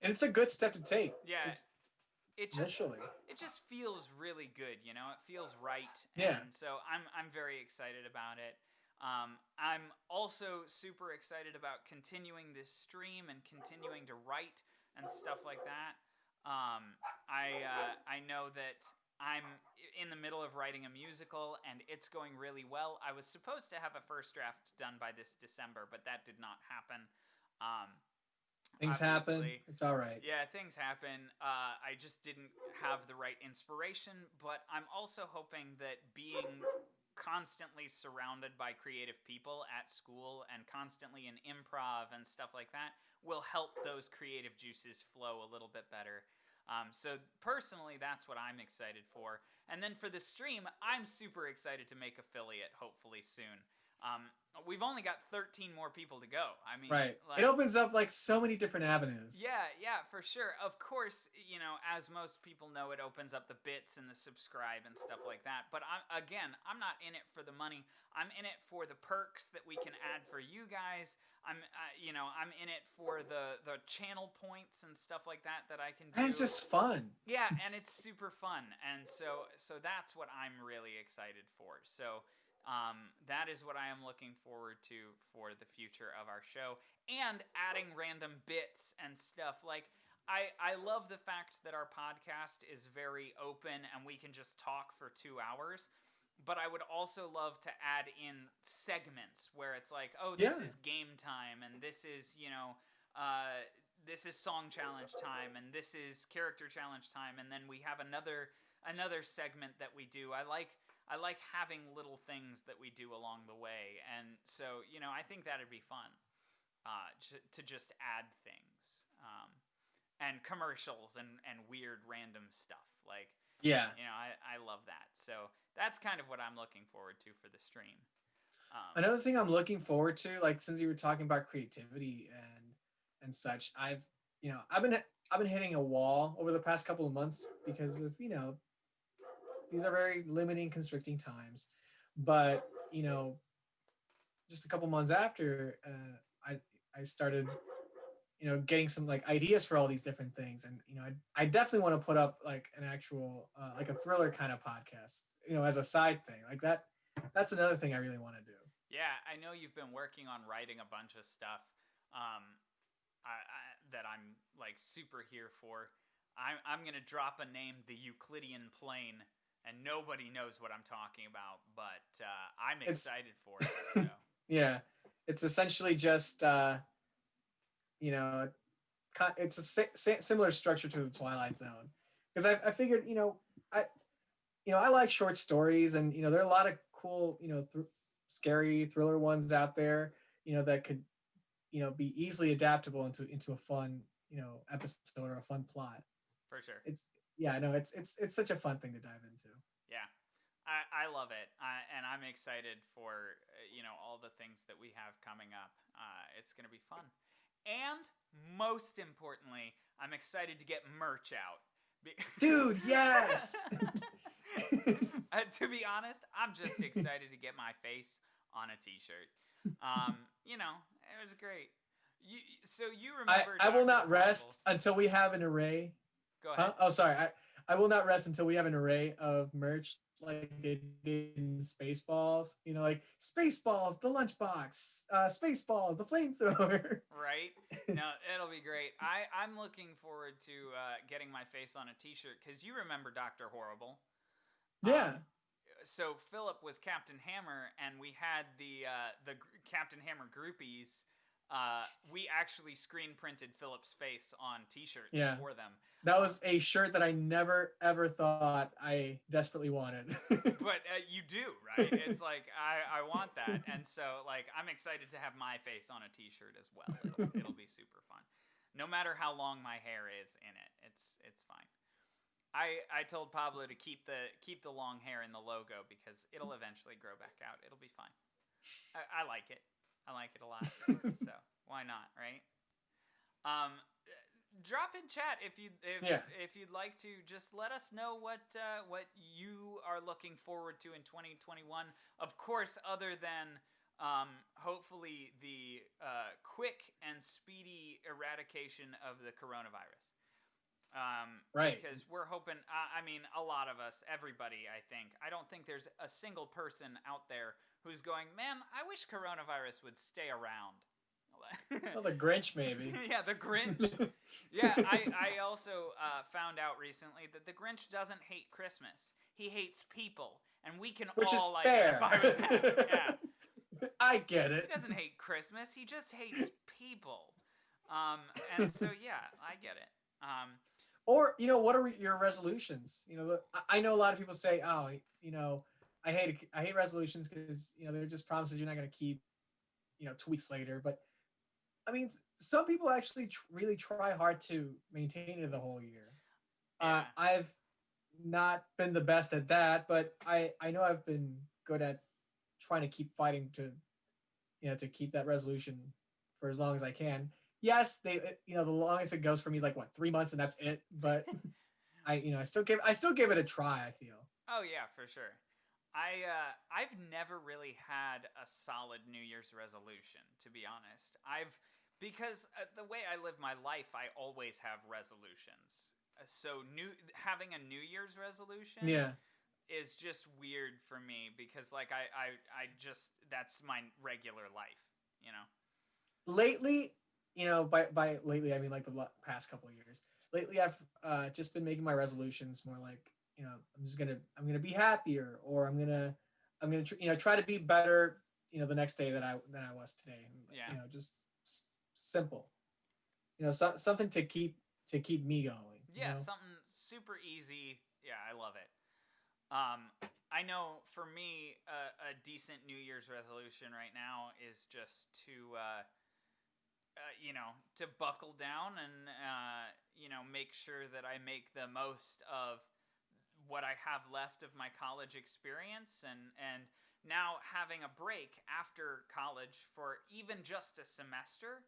And it's a good step to take. Yeah. It just feels really good, It feels right. Yeah. And so I'm very excited about it. I'm also super excited about continuing this stream and continuing to write and stuff like that. I know that I'm in the middle of writing a musical, and it's going really well. I was supposed to have a first draft done by this December, but that did not happen. Things happen. It's all right. Yeah, things happen. I just didn't have the right inspiration, but I'm also hoping that being constantly surrounded by creative people at school and constantly in improv and stuff like that will help those creative juices flow a little bit better. So personally, that's what I'm excited for. And then for the stream, I'm super excited to make affiliate hopefully soon. We've only got 13 more people to go. I mean, right. It opens up like so many different avenues. Yeah, for sure. Of course, as most people know, it opens up the bits and the subscribe and stuff like that. But I'm not in it for the money. I'm in it for the perks that we can add for you guys. I'm in it for the channel points and stuff like that I can do. And it's just fun. Yeah, and it's super fun. And so that's what I'm really excited for. So that is what I am looking forward to for the future of our show, and adding random bits and stuff. Like, I love the fact that our podcast is very open and we can just talk for 2 hours. But I would also love to add in segments where it's like, oh, this Yeah. is game time, and this is, this is song challenge time, and this is character challenge time, and then we have another segment that we do. I like having little things that we do along the way, and so I think that'd be fun, to just add things, and commercials and weird random stuff like. Yeah. I love that. So that's kind of what I'm looking forward to for the stream. Another thing I'm looking forward to, like since you were talking about creativity and such, I've been hitting a wall over the past couple of months because of these are very limiting, constricting times. But just a couple months after, I started getting some like ideas for all these different things, and I definitely want to put up like an actual like a thriller kind of podcast, as a side thing like that. That's another thing I really want to do. Yeah, I know you've been working on writing a bunch of stuff, that I'm like super here for. I'm gonna drop a name, the Euclidean plane, and nobody knows what I'm talking about, but I'm excited for it. So. Yeah, it's essentially just it's a similar structure to the Twilight Zone, because I figured I I like short stories, and there are a lot of cool scary thriller ones out there that could be easily adaptable into a fun episode or a fun plot. For sure. It's yeah, no, it's such a fun thing to dive into. Yeah, I love it, and I'm excited for all the things that we have coming up. It's gonna be fun, and most importantly, I'm excited to get merch out. Dude, yes. To be honest, I'm just excited to get my face on a T-shirt. It was great. So you remember? I will not Dr. rest Horrible. until we have an array. Go ahead. Oh, sorry. I will not rest until we have an array of merch like they did in Spaceballs. Like Spaceballs, the lunchbox, Spaceballs, the flamethrower. Right? No, it'll be great. I'm looking forward to getting my face on a T-shirt because you remember Dr. Horrible. Yeah. So Philip was Captain Hammer, and we had the Captain Hammer groupies. We actually screen printed Philip's face on T-shirts for them. That was a shirt that I never ever thought I desperately wanted. But you do, right? It's like I want that, and so like I'm excited to have my face on a T-shirt as well. It'll be super fun, no matter how long my hair is in it. It's fine. I told Pablo to keep the long hair in the logo because it'll eventually grow back out. It'll be fine. I like it. I like it a lot. So why not, right? Drop in chat if you'd like to. Just let us know what you are looking forward to in 2021. Of course, other than hopefully the quick and speedy eradication of the coronavirus. Right. Because we're hoping, I mean, a lot of us, everybody, I think. I don't think there's a single person out there who's going, man, I wish coronavirus would stay around. Well, the Grinch, maybe. Yeah, the Grinch. Yeah, I also found out recently that the Grinch doesn't hate Christmas. He hates people. And we can Which all is fair. identify with that. Yeah. I get it. He doesn't hate Christmas. He just hates people. And so, yeah, I get it. Or, what are your resolutions? I know a lot of people say, oh, I hate resolutions because, they're just promises you're not going to keep, 2 weeks later. But I mean, some people actually really try hard to maintain it the whole year. Yeah. I've not been the best at that, but I know I've been good at trying to keep fighting to keep that resolution for as long as I can. Yes, the longest it goes for me is like 3 months, and that's it. But I still give it a try. I feel. Oh yeah, for sure. I've never really had a solid New Year's resolution, to be honest. Because the way I live my life, I always have resolutions. So having a New Year's resolution is just weird for me because like I just that's my regular life, Lately, by lately I mean like the past couple of years, lately I've just been making my resolutions more like, I'm gonna be happier, or I'm gonna try to be better, the next day than I was today. Yeah. Just simple. Something to keep me going. Yeah, something super easy. Yeah, I love it. I know for me, a decent New Year's resolution right now is just to buckle down and, make sure that I make the most of what I have left of my college experience, and now having a break after college for even just a semester.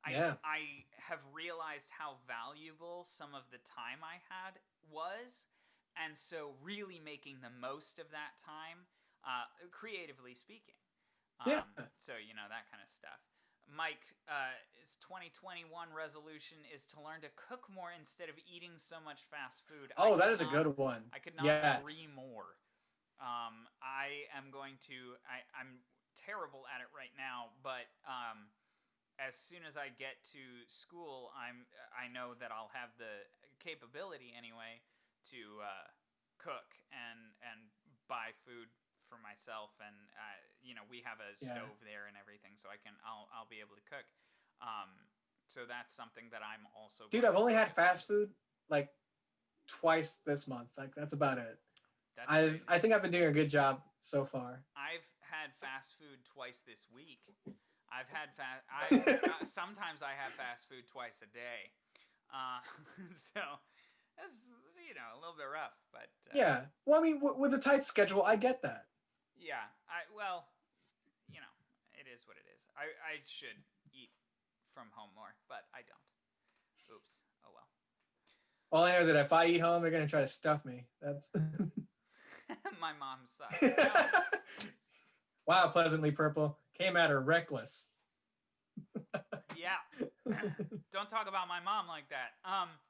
Yeah. I have realized how valuable some of the time I had was, and so really making the most of that time, creatively speaking. Yeah. So that kind of stuff. Mike, his 2021 resolution is to learn to cook more instead of eating so much fast food. Oh, that is a good one. I could not agree Yes. more. I am going to. I'm terrible at it right now, but as soon as I get to school, I know that I'll have the capability anyway to cook and buy food for myself, and we have a stove there and everything, so I'll be able to cook. So that's something that I'm also. Dude, I've only had fast food like twice this month. Like that's about it. I think I've been doing a good job so far. I've had fast food twice this week. I've had sometimes I have fast food twice a day. So that's a little bit rough, but yeah. Well, I mean, with a tight schedule, I get that. Yeah, it is what it is. I should eat from home more, but I don't. Oops. Oh well. All I know is that if I eat home, they're gonna try to stuff me. That's my mom sucks. No. Wow, Pleasantly Purple came at her reckless. Yeah. Don't talk about my mom like that.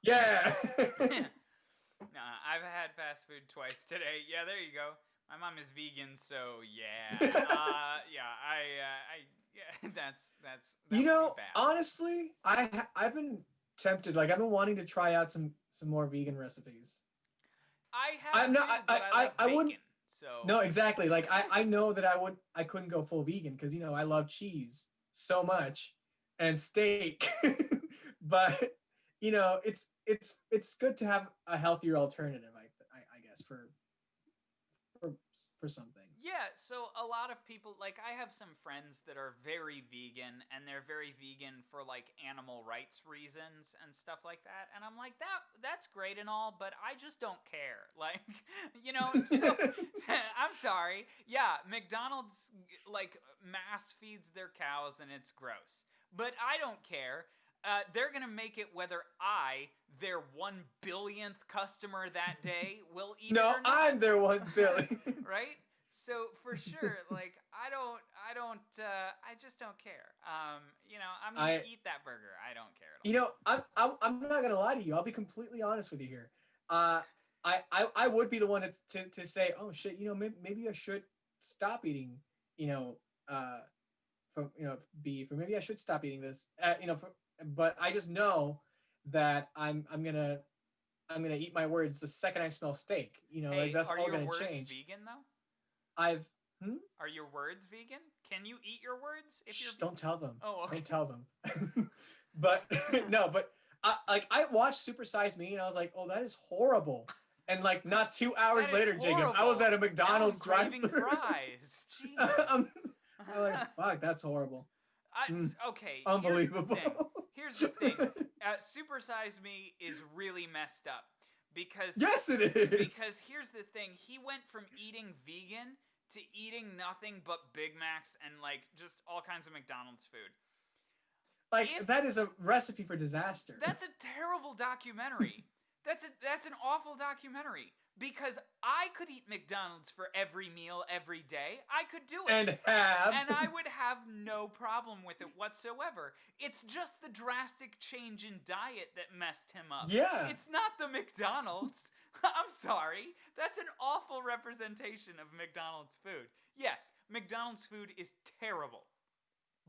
Yeah. Nah, I've had fast food twice today. Yeah, there you go. My mom is vegan, so yeah. That's bad. Honestly, I've been tempted. Like I've been wanting to try out some more vegan recipes. I'm not. I wouldn't. So no, exactly. Like I know that I couldn't go full vegan because I love cheese so much and steak, but it's good to have a healthier alternative. I guess for some things. Yeah, so a lot of people, like I have some friends that are very vegan, and they're very vegan for like animal rights reasons and stuff like that. And I'm like, that's great and all, but I just don't care. Like, so I'm sorry. Yeah, McDonald's like mass feeds their cows and it's gross. But I don't care. They're going to make it whether their 1 billionth customer that day, will eat it or not. I'm their 1 billion. Right? So for sure, like I just don't care. I'm gonna eat that burger. I don't care at all. I'm not gonna lie to you. I'll be completely honest with you here. I would be the one to say, oh shit, maybe I should stop eating, from beef, or maybe I should stop eating this, but I just know that I'm gonna eat my words the second I smell steak. Like that's all gonna change. Are your words vegan though? Are your words vegan? Can you eat your words? Don't tell them. Oh, okay. Don't tell them. But no, but I watched Super Size Me and I was like, oh, that is horrible. And like not 2 hours later, Jacob, I was at a McDonald's drive-thru. Fries. Jesus. I'm like, fuck, that's horrible. Okay. Unbelievable. Here's the thing. Super Size Me is really messed up. Because yes, it is. Because here's the thing: he went from eating vegan to eating nothing but Big Macs and like just all kinds of McDonald's food. Like that is a recipe for disaster. That's a terrible documentary. That's an awful documentary. Because I could eat McDonald's for every meal every day. I could do it. And I would have no problem with it whatsoever. It's just the drastic change in diet that messed him up. Yeah. It's not the McDonald's. I'm sorry. That's an awful representation of McDonald's food. Yes, McDonald's food is terrible.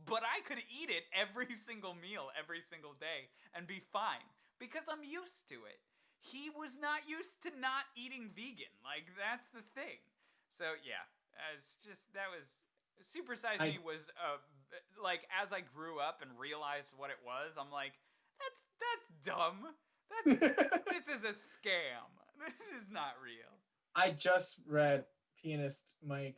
But I could eat it every single meal, every single day, and be fine. because I'm used to it. He was not used to not eating vegan. Like, that's the thing. So yeah, it's just that was Super Size Me was like, as I grew up and realized what it was, I'm like, that's dumb. This is a scam. This is not real. I just read pianist Mike,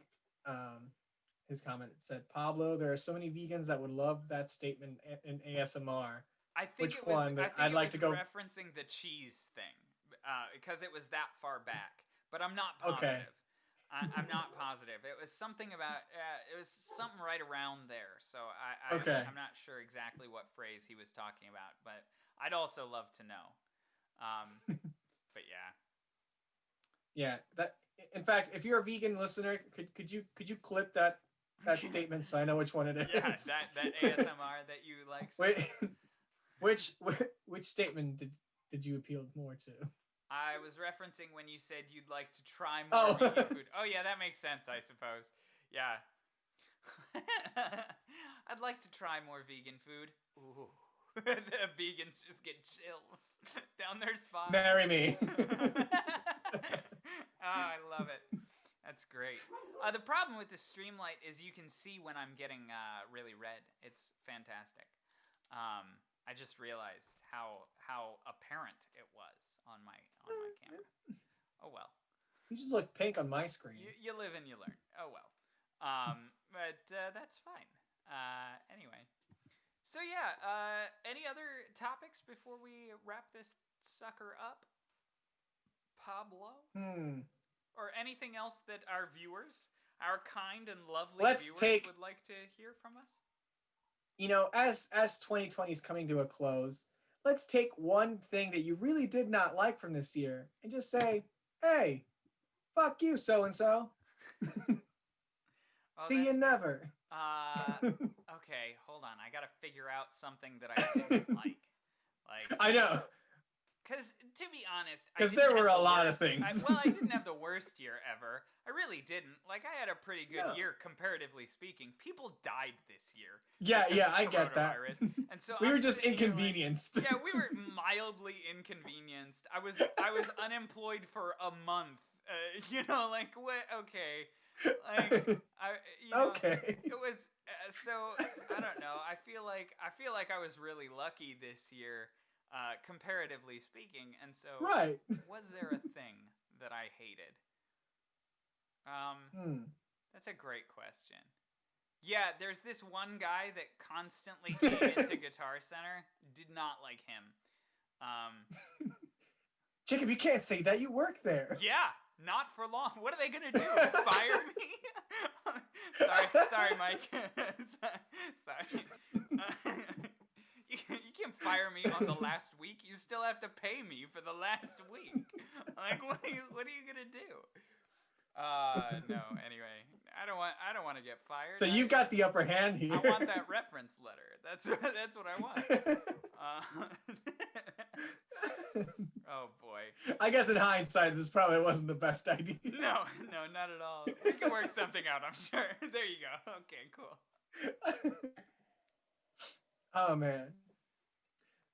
his comment. It said, Pablo, there are so many vegans that would love that statement in ASMR. I think Which it was. one? I think I'd it like was to go. referencing the cheese thing because it was that far back. But I'm not Okay. positive. I'm not positive. It was something about. It was something right around there. So Okay. I'm not sure exactly what phrase he was talking about. But I'd also love to know. But yeah. Yeah. That. In fact, if you're a vegan listener, could you clip that statement so I know which one it is? Yeah, that ASMR that you like. So Wait, which statement did you appeal more to? I was referencing when you said you'd like to try more vegan food. Oh yeah, that makes sense, I suppose. Yeah. I'd like to try more vegan food. Ooh. The vegans just get chills down their spine. Marry me. Oh, I love it. That's great. The problem with the Streamlight is you can see when I'm getting really red. It's fantastic. I just realized how apparent it was on my camera. Oh well. You just look pink on my screen. You live and you learn. Oh well. But that's fine. Anyway. So yeah, any other topics before we wrap this sucker up? Pablo? Or anything else that our viewers, our kind and lovely viewers would like to hear from us? You know, as 2020 is coming to a close, let's take one thing that you really did not like from this year and just say, hey, fuck you, so-and-so. See you never. Okay, hold on. I gotta figure out something that I didn't like. I know. Because, to be honest... Because there were a lot of things. I didn't have the worst year ever. I really didn't. Like, I had a pretty good year, comparatively speaking. People died this year. Yeah, I get that. And so we were just inconvenienced. Like, yeah, we were mildly inconvenienced. I was unemployed for a month. You know, like, what? Okay. Like, okay. It was, so, I don't know. I feel like I was really lucky this year. Comparatively speaking, and so right. Was there a thing that I hated? That's a great question. Yeah, there's this one guy that constantly came into Guitar Center. Did not like him. Jacob, you can't say that. You work there. Yeah, not for long. What are they gonna do? Fire me? Sorry, Mike. Sorry. You can't fire me on the last week. You still have to pay me for the last week. Like, what are you gonna do? No. Anyway, I don't want to get fired. So you got the upper hand here. I want that reference letter. That's what I want. Oh boy. I guess in hindsight, this probably wasn't the best idea. No, not at all. We can work something out, I'm sure. There you go. Okay, cool. Oh man,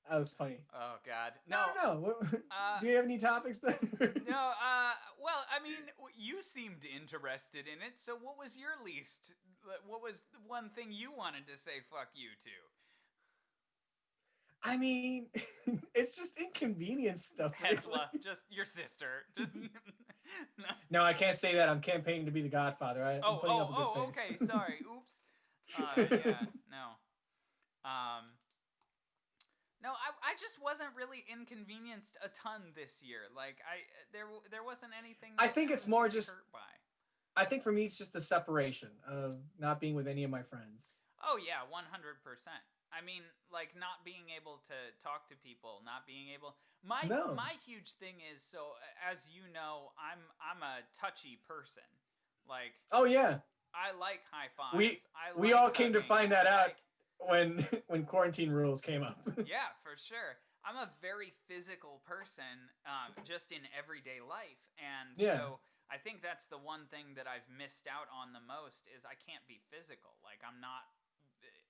that was funny. Oh God, no. Do you have any topics then? No. Well, I mean, you seemed interested in it. So, what was your least? What was the one thing you wanted to say "fuck you" to? I mean, it's just inconvenience stuff. Tesla, really. Just your sister. Just No, I can't say that. I'm campaigning to be the Godfather. I'm putting up a good face. Okay. Sorry. Oops. Yeah. No. No, I just wasn't really inconvenienced a ton this year. Like there wasn't anything. I think it's more just. Hurt by. I think for me, it's just the separation of not being with any of my friends. Oh yeah, 100%. I mean, like not being able to talk to people, not being able. My huge thing is, so as you know, I'm a touchy person. Like. Oh yeah. I like high fives. We all came to find that out when quarantine rules came up. Yeah, for sure. I'm a very physical person, just in everyday life, and so I think that's the one thing that I've missed out on the most is I can't be physical. Like I'm not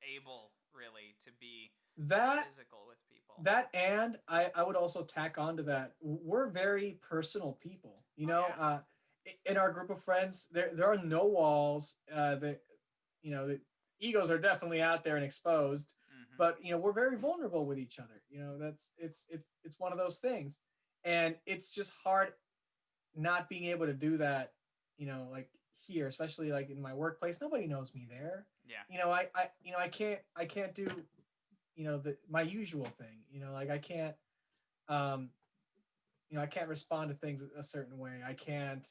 able really to be That physical with people. and I would also tack on to that. We're very personal people. Oh yeah. In our group of friends, there are no walls. The egos are definitely out there and exposed, Mm-hmm. but we're very vulnerable with each other. That's it's one of those things, and it's just hard not being able to do that. Like here, especially like in my workplace, nobody knows me there. Yeah. I can't do my usual thing. Like um I can't respond to things a certain way. I can't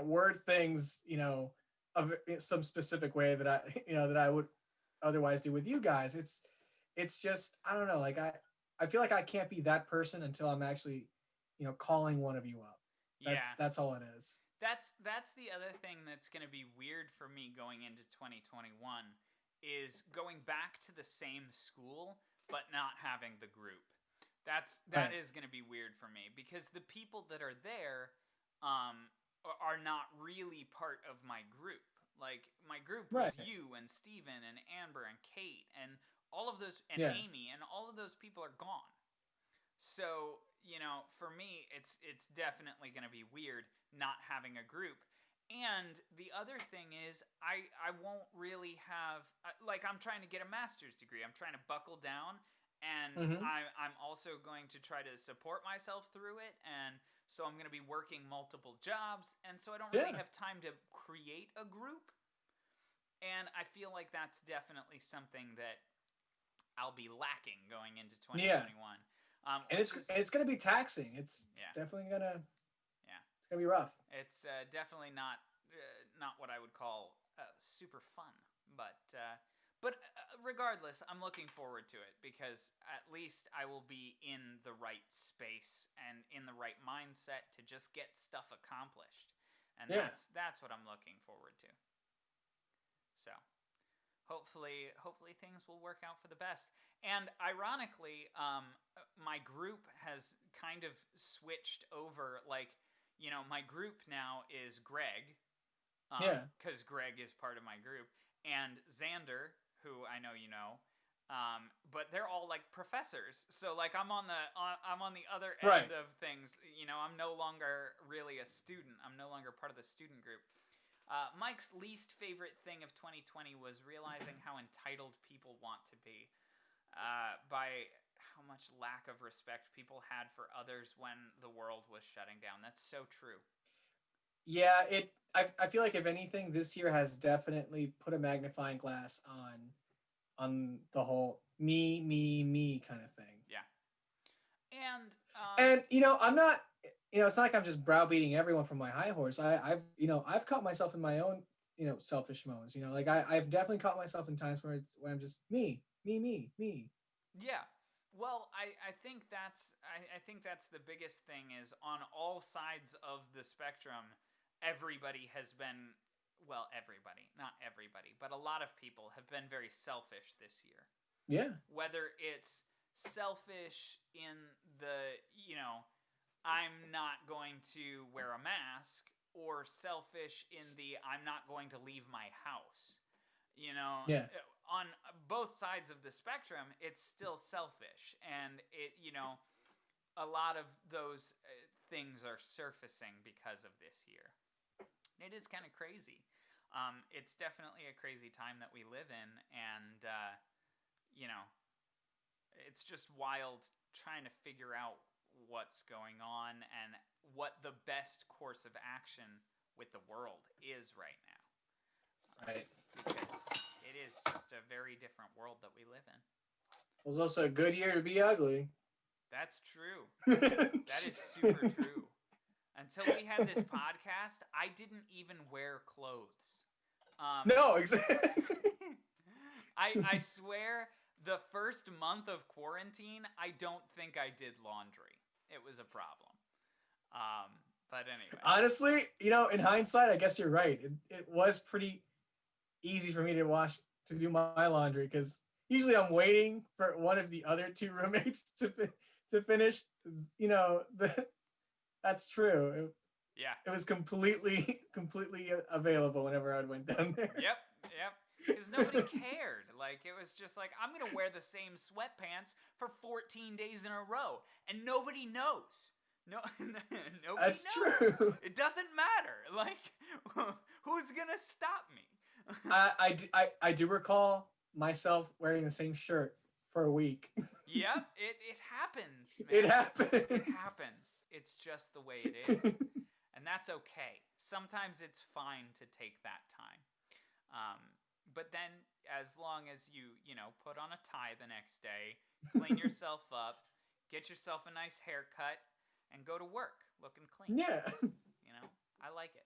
word things of some specific way that I would otherwise do with you guys. It's just, I don't know, like I feel like I can't be that person until I'm actually calling one of you up. that's Yeah. that's all it is. That's the other thing that's going to be weird for me going into 2021 is going back to the same school but not having the group. That Right. is going to be weird for me because the people that are there um are not really part of my group. Like my group Right. was you and Steven and Amber and Kate and all of those and Yeah. Amy, and all of those people are gone. So, for me, it's definitely going to be weird not having a group. And the other thing is, I won't really have like I'm trying to get a master's degree. I'm trying to buckle down, and Mm-hmm. I'm also going to try to support myself through it. And so I'm going to be working multiple jobs, and so I don't really Yeah. have time to create a group. And I feel like that's definitely something that I'll be lacking going into Yeah. 2021. And Which it's is it's gonna be taxing. It's yeah, definitely gonna yeah. it's gonna be rough. It's definitely not what I would call super fun, but regardless, I'm looking forward to it because at least I will be in the right space and in the right mindset to just get stuff accomplished, and Yeah. that's what I'm looking forward to. So hopefully things will work out for the best. And ironically, my group has kind of switched over. Like, my group now is Greg, Yeah. because Greg is part of my group, and Xander, who I know you know. But they're all like professors, so like I'm on the other Right. end of things. I'm no longer really a student. I'm no longer part of the student group. Mike's least favorite thing of 2020 was realizing how entitled people want to be, by how much lack of respect people had for others when the world was shutting down. That's so true. Yeah, I feel like if anything, this year has definitely put a magnifying glass on the whole me kind of thing. Yeah. And And I'm not, it's not like I'm just browbeating everyone from my high horse. I've caught myself in my own selfish moments. Like I've definitely caught myself in times where I'm just me. yeah. Well, I think I think that's the biggest thing is on all sides of the spectrum, everybody has been, well, everybody, not everybody, but a lot of people have been very selfish this year. Yeah. Whether it's selfish in the, I'm not going to wear a mask, or selfish in the I'm not going to leave my house. Yeah. On both sides of the spectrum, it's still selfish. And a lot of those things are surfacing because of this year. It is kind of crazy. It's definitely a crazy time that we live in. And, you know, it's just wild trying to figure out what's going on and what the best course of action with the world is right now. Right. Because it is just a very different world that we live in. It was also a good year to be ugly. That's true. That is super true. Until we had this podcast, I didn't even wear clothes. No, exactly. I swear, the first month of quarantine, I don't think I did laundry. It was a problem. But anyway. Honestly, in hindsight, I guess you're right. It was pretty easy for me to do my laundry because usually I'm waiting for one of the other two roommates to finish. That's true. Yeah. It was completely available whenever I went down there. Yep. Because nobody cared. Like, it was just like, I'm gonna wear the same sweatpants for 14 days in a row, and nobody knows. No, nobody That's knows. true. It doesn't matter. Like, who's gonna stop me? I do recall myself wearing the same shirt for a week. Yep, it happens, man. It happened. It happens. It's just the way it is. And that's okay. Sometimes it's fine to take that time. But then, as long as you know, put on a tie the next day, clean yourself up, get yourself a nice haircut, and go to work looking clean. Yeah. You know, I like it.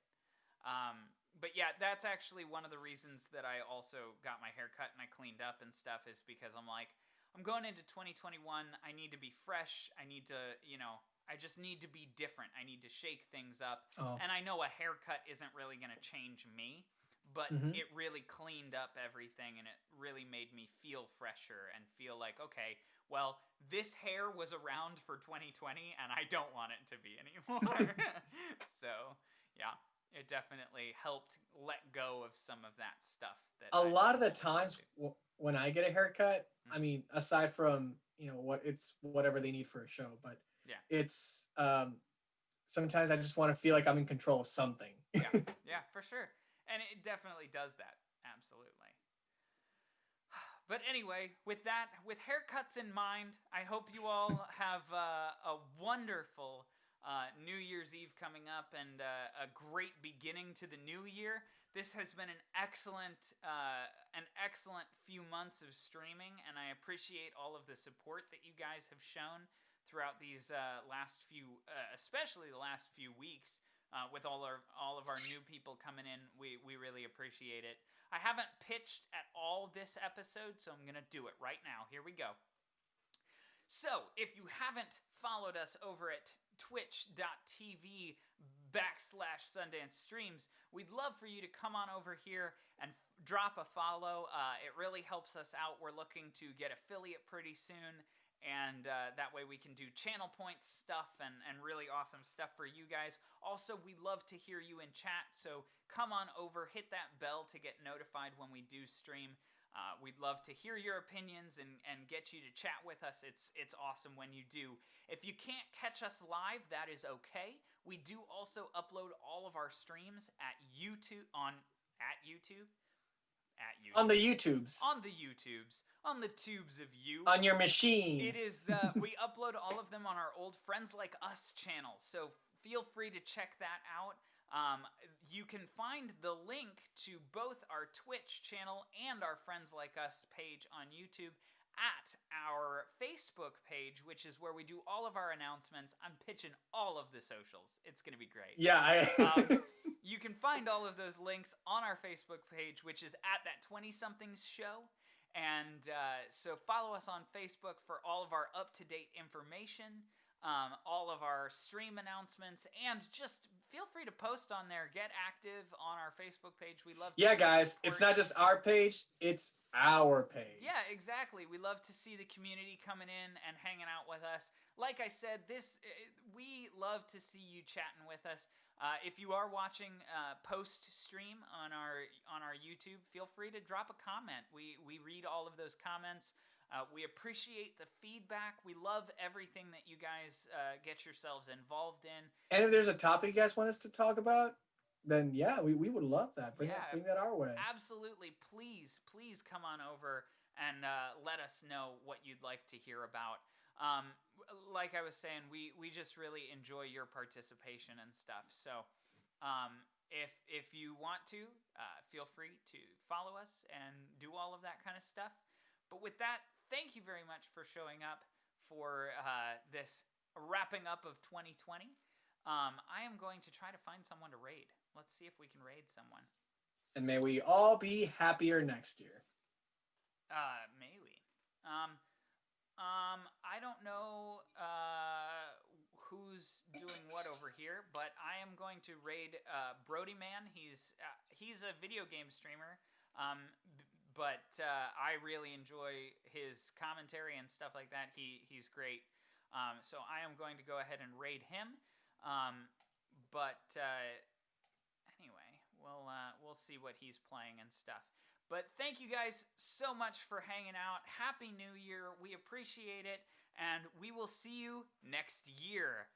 But yeah, that's actually one of the reasons that I also got my hair cut and I cleaned up and stuff, is because I'm like, I'm going into 2021. I need to be fresh. I need to, you know, I just need to be different. I need to shake things up. Oh. And I know a haircut isn't really going to change me, but it really cleaned up everything, and it really made me feel fresher and feel like, okay, well, this hair was around for 2020 and I don't want it to be anymore. So, yeah, it definitely helped let go of some of that stuff. That A lot of the times when I get a haircut, I mean, aside from, you know, whatever they need for a show, but yeah, it's sometimes I just want to feel like I'm in control of something. yeah, for sure. And it definitely does that. Absolutely. But anyway, with haircuts in mind, I hope you all have a wonderful New Year's Eve coming up, and a great beginning to the new year. This has been an excellent few months of streaming, and I appreciate all of the support that you guys have shown throughout these last few, especially the last few weeks. With all of our new people coming in, we really appreciate it. I haven't pitched at all this episode, so I'm going to do it right now. Here we go. So, if you haven't followed us over at twitch.tv/Sundance Streams, we'd love for you to come on over here and drop a follow. It really helps us out. We're looking to get affiliate pretty soon. And that way we can do channel points stuff and really awesome stuff for you guys. Also, we love to hear you in chat, so come on over, hit that bell to get notified when we do stream. We'd love to hear your opinions and get you to chat with us. It's awesome when you do. If you can't catch us live, that is okay. We do also upload all of our streams at YouTube. On the YouTubes. On the YouTubes. On the tubes of you. On your machine. It is, we upload all of them on our old Friends Like Us channel, so feel free to check that out. You can find the link to both our Twitch channel and our Friends Like Us page on YouTube at our Facebook page, which is where we do all of our announcements. I'm pitching all of the socials. It's going to be great. Yeah, you can find all of those links on our Facebook page, which is at that 20-somethings show. And so follow us on Facebook for all of our up-to-date information, all of our stream announcements, and just feel free to post on there. Get active on our Facebook page. We love to yeah, guys, it's not just our page, it's our page. Yeah, exactly. We love to see the community coming in and hanging out with us. Like I said, we love to see you chatting with us. If you are watching post-stream on our YouTube, feel free to drop a comment. We read all of those comments. We appreciate the feedback. We love everything that you guys get yourselves involved in. And if there's a topic you guys want us to talk about, then yeah, we would love that. Bring that our way. Absolutely. Please come on over and let us know what you'd like to hear about. Like I was saying, we just really enjoy your participation and stuff. So if you want to, feel free to follow us and do all of that kind of stuff. But with that, thank you very much for showing up for this wrapping up of 2020. I am going to try to find someone to raid. Let's see if we can raid someone. And may we all be happier next year. May we? I don't know who's doing what over here, but I am going to raid Brody Man. He's a video game streamer, but I really enjoy his commentary and stuff like that. He's great. So I am going to go ahead and raid him. But anyway, we'll see what he's playing and stuff. But thank you guys so much for hanging out. Happy New Year. We appreciate it. And we will see you next year.